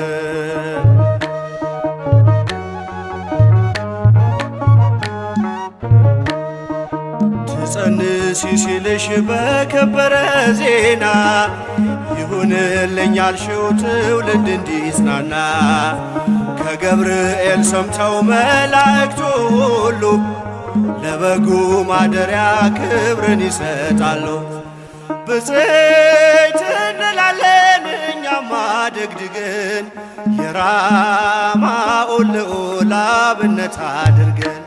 Speaker 2: ትጸንሲ ሲልሽ በከበረ ዜና ይሁንልኝ ያልሽው ትውልድ እንዲጽናና ከገብርኤል ሰምተው መላእክቱ ሁሉ ለበጉ ማደሪያ ክብርን ይሰጣሉ። ብፅዕት እንላለን እኛማ ደግድገን የራማውን ልዑል አብነት አድርገን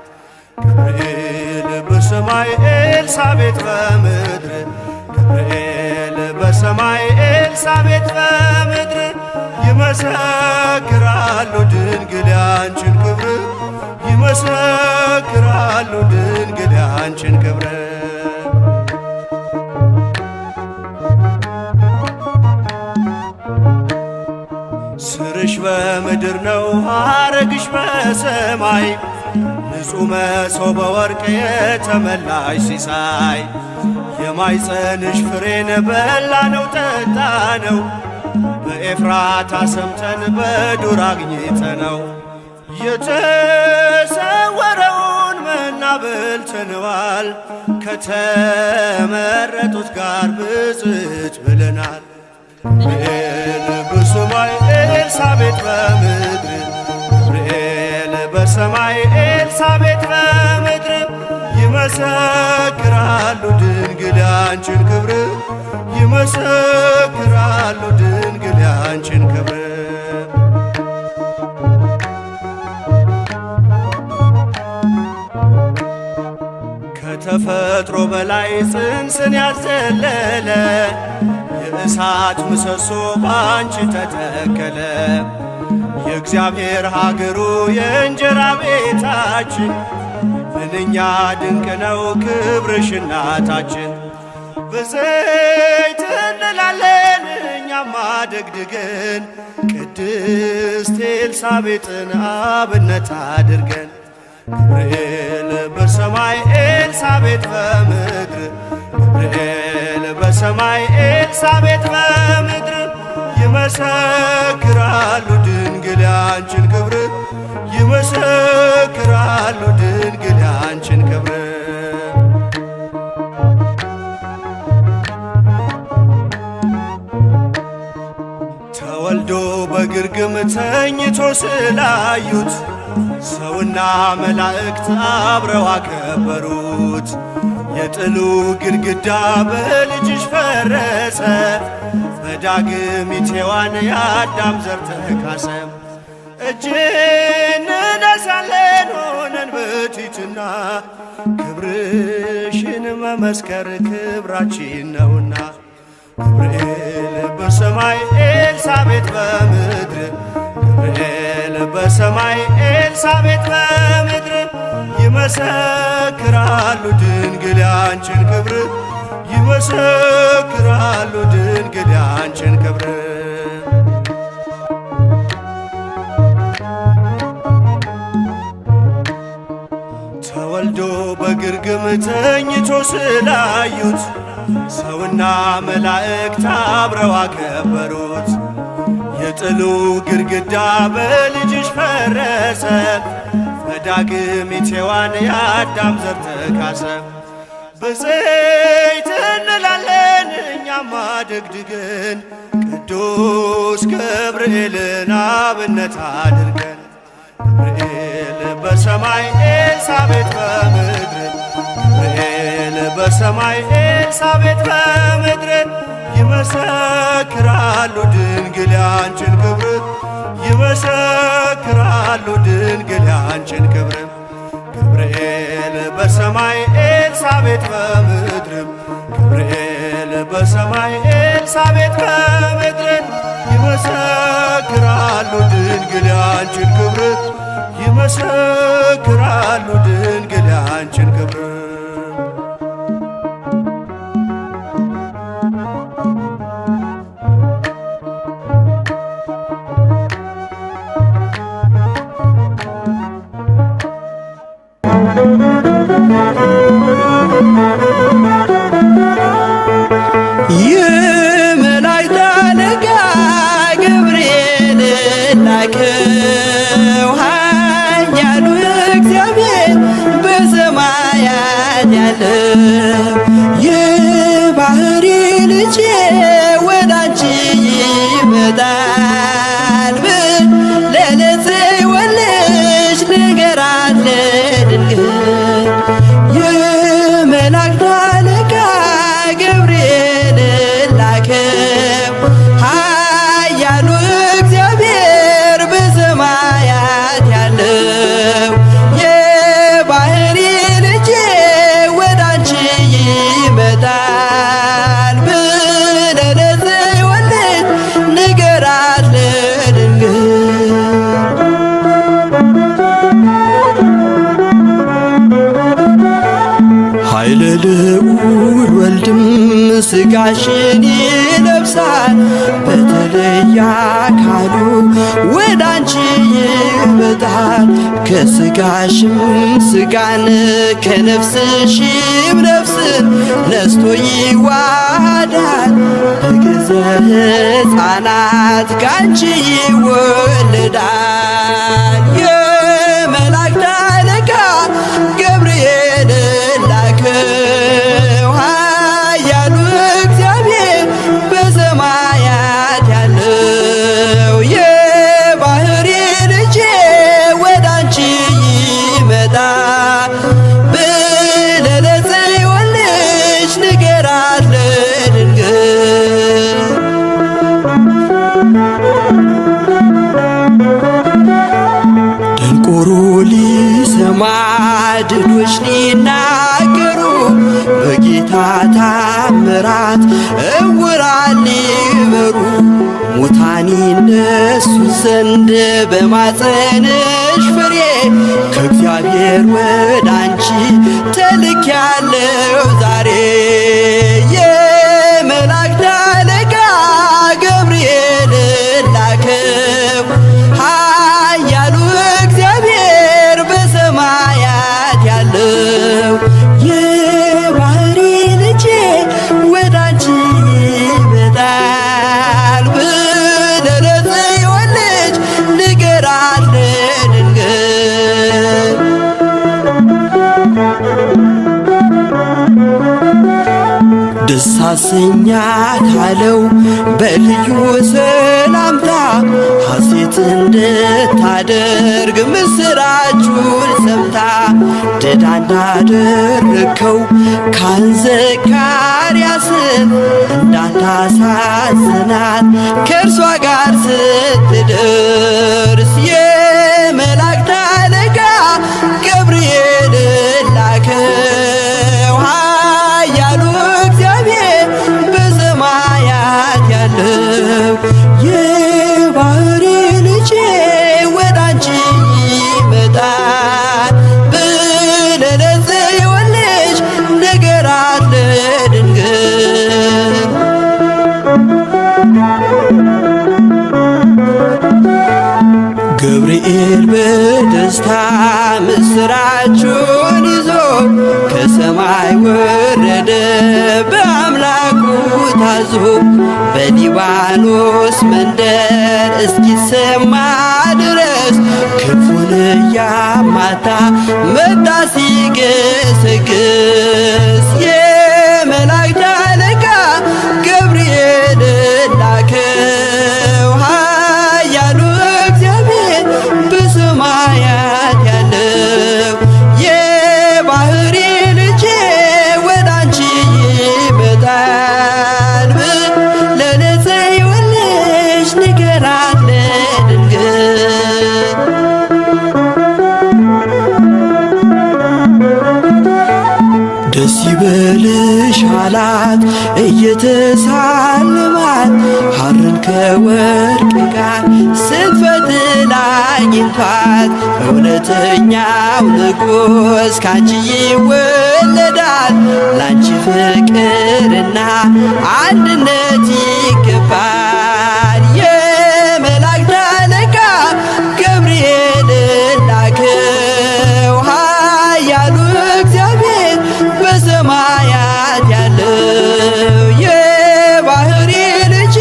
Speaker 2: ገብርኤል በሰማይ ኤልሳቤጥ በምድር ገብርኤል በሰማይ ኤልሳቤጥ በምድር ይመሰክራሉ ድንግል ያንቺን ክብር ይመሰክራሉ ድንግል ያንቺን ክብር ስርሽ በምድር ነው ሐረግሽ በሰማይ ንጹሕ መሶበ ወርቅ የተመላሽ ሲሳይ የማይጸንሽ ፍሬን በላነው ጠጣነው በኤፍራታ ሰምተን በዱር አግኝተነው የተሰወረውን መና በልተነዋል። ከተመረጡት ጋር ብፅዕት ብለናል። ገብርኤል በሰማይ ኤልሳቤጥ በምድር ገብርኤል በሰማይ ኤልሳቤጥ በምድር ይመሰክራሉ ድንግል ያንቺን ክብር ይመሰክራሉ ድንግል ያንቺን ክብር። ከተፈጥሮ በላይ ጽንስን ያዘለለ የእሳት ምሰሶ ባንቺ ተተከለ። የእግዚአብሔር ሀገሩ የእንጀራ ቤታችን ምንኛ ድንቅ ነው ክብርሽ እናታችን። በዘይት እንላለን እኛም አደግድገን ቅድስት ኤልሳቤጥን አብነት አድርገን። ገብርኤል በሰማይ ኤልሳቤጥ በምድር ገብርኤል በሰማይ ኤልሳቤጥ በምድር ይመሰክራሉ ድንግል ያንቺን ክብር ይመሰክራሉ ድንግል ያንቺን ክብር። ተወልዶ በግርግም ተኝቶ ስላዩት ሰውና መላእክት አብረው አከበሩት። የጥሉ ግድግዳ በልጅሽ ፈረሰ በዳግሚት ሔዋን የአዳም ዘር ተካሰ። እጅ እንነሳለን ሆነን በትሕትና ክብርሽን መመስከር ክብራችን ነውና። ገብርኤል በሰማይ ኤልሳቤጥ በምድር ገብርኤል በሰማይ ኤልሳቤጥ በምድር ይመሰክራሉ ድንግል ያንቺን ክብር ይመሰክራሉ ድንግል ያንቺን ክብር። ተወልዶ በግርግም ተኝቶ ስላዩት ሰውና መላእክት አብረው አከበሩት። የጥሉ ግድግዳ በልጅሽ ፈረሰ በዳግሚት ሔዋን የአዳም ዘር ተካሰ። በዘይት እንላለን እኛም አደግድገን ቅዱስ ገብርኤልን አብነት አድርገን። ገብርኤል በሰማይ ኤልሳቤጥ በምድር ገብርኤል በሰማይ ኤልሳቤጥ በምድር ይመሰክራሉ ድንግል ያንቺን ክብር ይመሰክራሉ ድንግል ያንቺን ክብር። ገብርኤል በሰማይ ኤልሳቤጥ በምድር ገብርኤል በሰማይ ኤልሳቤጥ በምድር ይመሰክራሉ ድንግል ያንቺን ክብር ይመሰክራሉ ድንግል ያንቺን ክብር።
Speaker 3: የመላእክት አለቃ ገብርኤል ላከው ኃያሉ እግዚአብሔር በሰማያት ያለው የባሕሪ ልጄ ወዳንቺ ይመጣል ብለህ ለጽዮን ንገራት ለድንግል። የመላእክት አለቃ ገብርኤል ላከው ኃያሉ እግዚአብሔር በሰማያት ያለው የባሕሪ ልጄ ወዳንቺ ይመጣል ብለህ ለጽዮን ንገራት ለድንግል። ኃይለ ልዑል ወልድም ሥጋሽን ይለብሳል በተለየ አካሉ ወዳንቺ ይመጣል። ከሥጋሽም ሥጋን ከነፍስሽም ነፍስን ነስቶ ይዋሃዳል። በገዛ ሕፃናት ካንቺ ይወለዳል። ዘንድ በማፀንሽ ፍሬ ከእግዚአብሔር ወደ አንቺ ተልኬያለሁ ዛሬ። የመላእክት አለቃ ገብርኤል ላከው ኃያሉ እግዚአብሔር በሰማያት ያለው። የባህሪ ልጄ ወደ አንቺ ይመጣል ብለህ ለጽዮን ልጅ ንገራት ለድንግል። ደስ አሰኛት አለው በልዩ ሰላምታ ሐሴት እንድታደርግ ምስራቹን ሰምታ። ድዳ እንዳደረግከው ካህን ዘካርያስን እንዳታሳዝናት ከእርሷ ጋር ስትደርስ የመላእክት አለቃ ገብርኤል ላከው ኃያሉ እግዚአብሔር በሰማያት ያለው። የባህሪ ልጄ ወደ አንቺ ይመጣል ብለህ ለጽዮን ልጅ ንገራት ለድንግል። ገብርኤል በደስታ ምስራቹን ይዞ ከሰማይ ወረደ በአምላኩ ታዞ። በሊባኖስ መንደር እስኪሰማ ድረስ ክንፉን እያማታ መጣ ሲገሰግስ። የመላእክት አለቃ ገብርኤል ላከው ኃያሉ እግዚአብሔር በሰማያት ያለው። የባህሪ ልጄ ወደ አንቺ ይመጣል ብለህ ለጽዮን ልጅ ንገራት ለድንግል። ደስ ይበልሽ አላት እየተሳለማት ሐርን ከወርቅ ጋር ስትፈትል አግኝቷት። እውነተኛው ንጉሥ ካንቺ ይወለዳል ላንቺ ፍቅርና አንድነት ይገባል። የመላእክት አለቃ ገብርኤል ላከው ኃያሉ እግዚአብሔር በሰማያት ያለው። የባህሪ ልጄ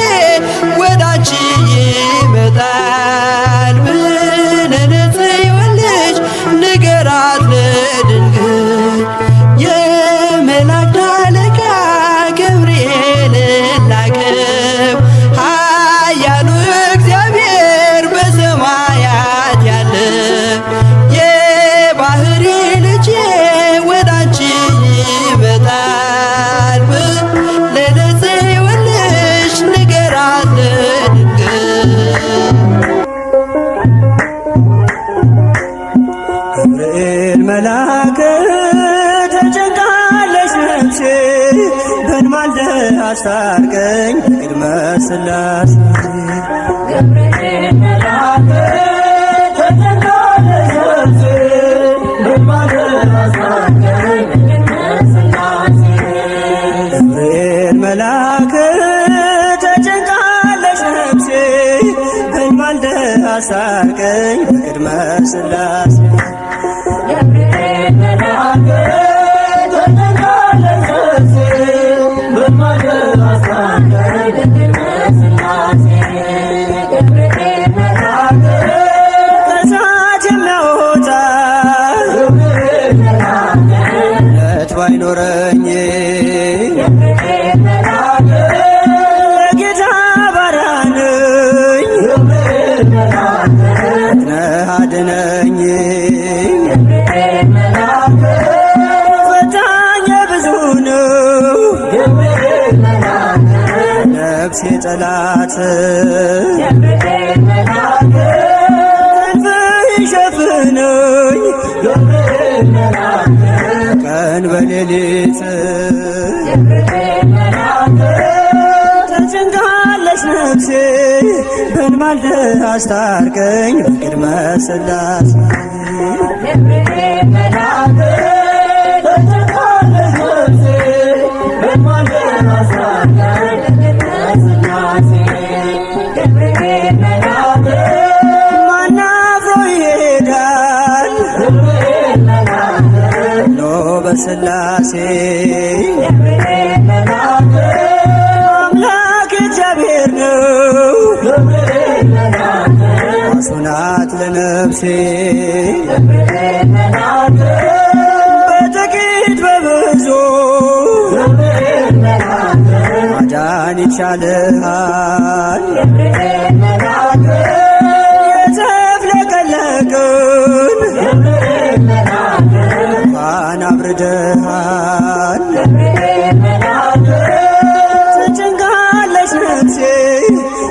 Speaker 3: ወደ አንቺ ይመጣል ብለህ ለጽዮን ልጅ ንገራት ለድንግል። የመላእክት አለቃ ገብርኤል ላከው ኃያሉ እግዚአብሔር በሰማያት ያለው። የባህሪ ልጄ ወደ አንቺ ይመጣል ብለህ ለጽዮን ልጅ ንገራት ለድንግል።
Speaker 2: ገብርኤል መልአክ ተጨንቃለች ነፍሴ በንማልደ አስታርቀኝ ቅድመ ሥላሴ።
Speaker 4: ገብርኤል መልአክ ተጨንቃለች ነፍሴ በንማልደ አስታርቀኝ ቅድመ ሥላሴ።
Speaker 2: ገብርኤል መልአክ ተጨንቃለች ነፍሴ በንማልደ አስታርቀኝ ቅድመ ሥላሴ።
Speaker 4: ገብርኤል መልአክ ተጨንቃለች ነፍሴ በንማልደ አስታርቀኝ ቅድመ ሥላሴ። ገብርኤል መልአክ
Speaker 2: ከእሳት የሚያወጣ
Speaker 4: ገብርኤል መልአክ
Speaker 2: እምነት ባይኖረኝ
Speaker 4: ገብርኤል መልአክ
Speaker 2: ለጌታ ባሪያ ነኝ
Speaker 4: ገብርኤል መልአክ
Speaker 2: ነህ አድነኝ።
Speaker 4: ገብርኤል መልአክ
Speaker 2: ፈታኝ ብዙ ነው
Speaker 4: ገብርኤል መልአክ
Speaker 2: ነፍሴ ጠላት
Speaker 4: ገብርኤል መልአክ
Speaker 2: ክንፍህ ሸፍነኝ
Speaker 4: ገብርኤል መልአክ
Speaker 2: ቀን በሌሊት
Speaker 4: ገብርኤል መልአክ
Speaker 2: ተጨንቃለች ተጨንቃለች ነፍሴ በልማልደ አስታርቀኝ በቅድመ ሥላሴ
Speaker 4: ገብርኤል መልአክ ተጨንቃለች ነፍሴ በልማልደ አስታርቀኝ በቅድመ ሥላሴ ገብርኤል መልአክ
Speaker 2: ማን አብሮ ይሄዳል
Speaker 4: ገብርኤል መልአክ
Speaker 2: ኖ በሥላሴ
Speaker 4: ገብርኤል መልአክ
Speaker 2: አምላክ እግዚአብሔር ነው
Speaker 4: ገብርኤል መልአክ
Speaker 2: ዋሱ ናት ለነፍሴ
Speaker 4: ገብርኤል መልአክ
Speaker 2: በጥቂት በብዙ
Speaker 4: ገብርኤል መልአክ
Speaker 2: ማዳን ይቻልሃል
Speaker 4: ገብርኤል መልአክ
Speaker 2: የተፍለቀለቅን
Speaker 4: ገብርኤል መልአክ
Speaker 2: እንኳን አብርደሃል
Speaker 4: ገብርኤል መልአክ
Speaker 2: ተጨንቃለች ነፍሴ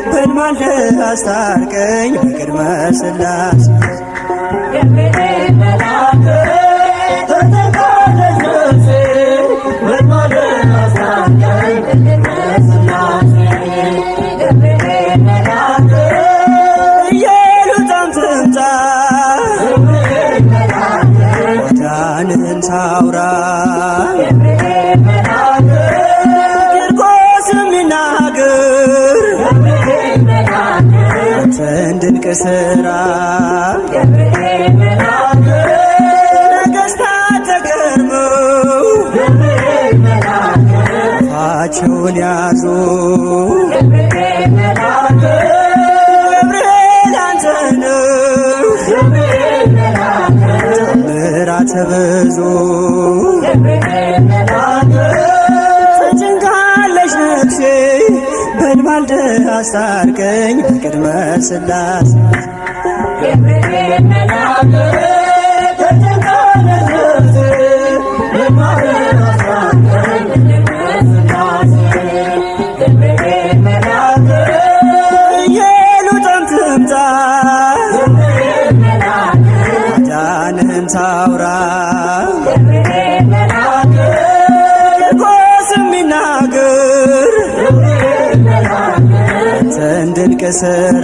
Speaker 2: በልማልደ አስታርቀኝ በቅድመ ሥላሴ
Speaker 4: ገብርኤል መልአክ ተጨንቃለች ነፍሴ በልማልደ አስታርቀኝ በቅድመ ሥላሴ ገብርኤል መልአክ
Speaker 2: ኢየሉጣም ትምጣ
Speaker 4: ገብርኤል መልአክ
Speaker 2: ማዳንህን ታውራ
Speaker 4: ገብርኤል መልአክ
Speaker 2: ቂርቆስም ይናገር
Speaker 4: ገብርኤል መልአክ
Speaker 2: አንተን ድንቅ ሥራ
Speaker 4: ገብርኤል መልአክ
Speaker 2: ነገሥታት ተገርመው
Speaker 4: ገብርኤል መልአክ
Speaker 2: አፋቸውን ያዙ
Speaker 4: ገብርኤል መልአክ
Speaker 2: ገብርኤል አንተ ነው
Speaker 4: ገብርኤል መልአክ
Speaker 2: ምሕረት ብዙ
Speaker 4: ገብርኤል መልአክ
Speaker 2: ተጨንቃለች ነፍሴ በልማልደ አስታርቀኝ በቅድመ ሥላሴ
Speaker 4: ገብርኤል መልአክ ተጨንቃለች ነፍሴ በልማልደ አስታርቀኝ በቅድመ ሥላሴ ገብርኤል መልአክ
Speaker 2: ኢየሉጣም ትምጣ
Speaker 4: ገብርኤል መልአክ
Speaker 2: ማዳንህን ታውራ
Speaker 4: ገብርኤል መልአክ
Speaker 2: ቂርቆስም ይናገር
Speaker 4: ገብርኤል መልአክ
Speaker 2: አንተን ድንቅ ሥራ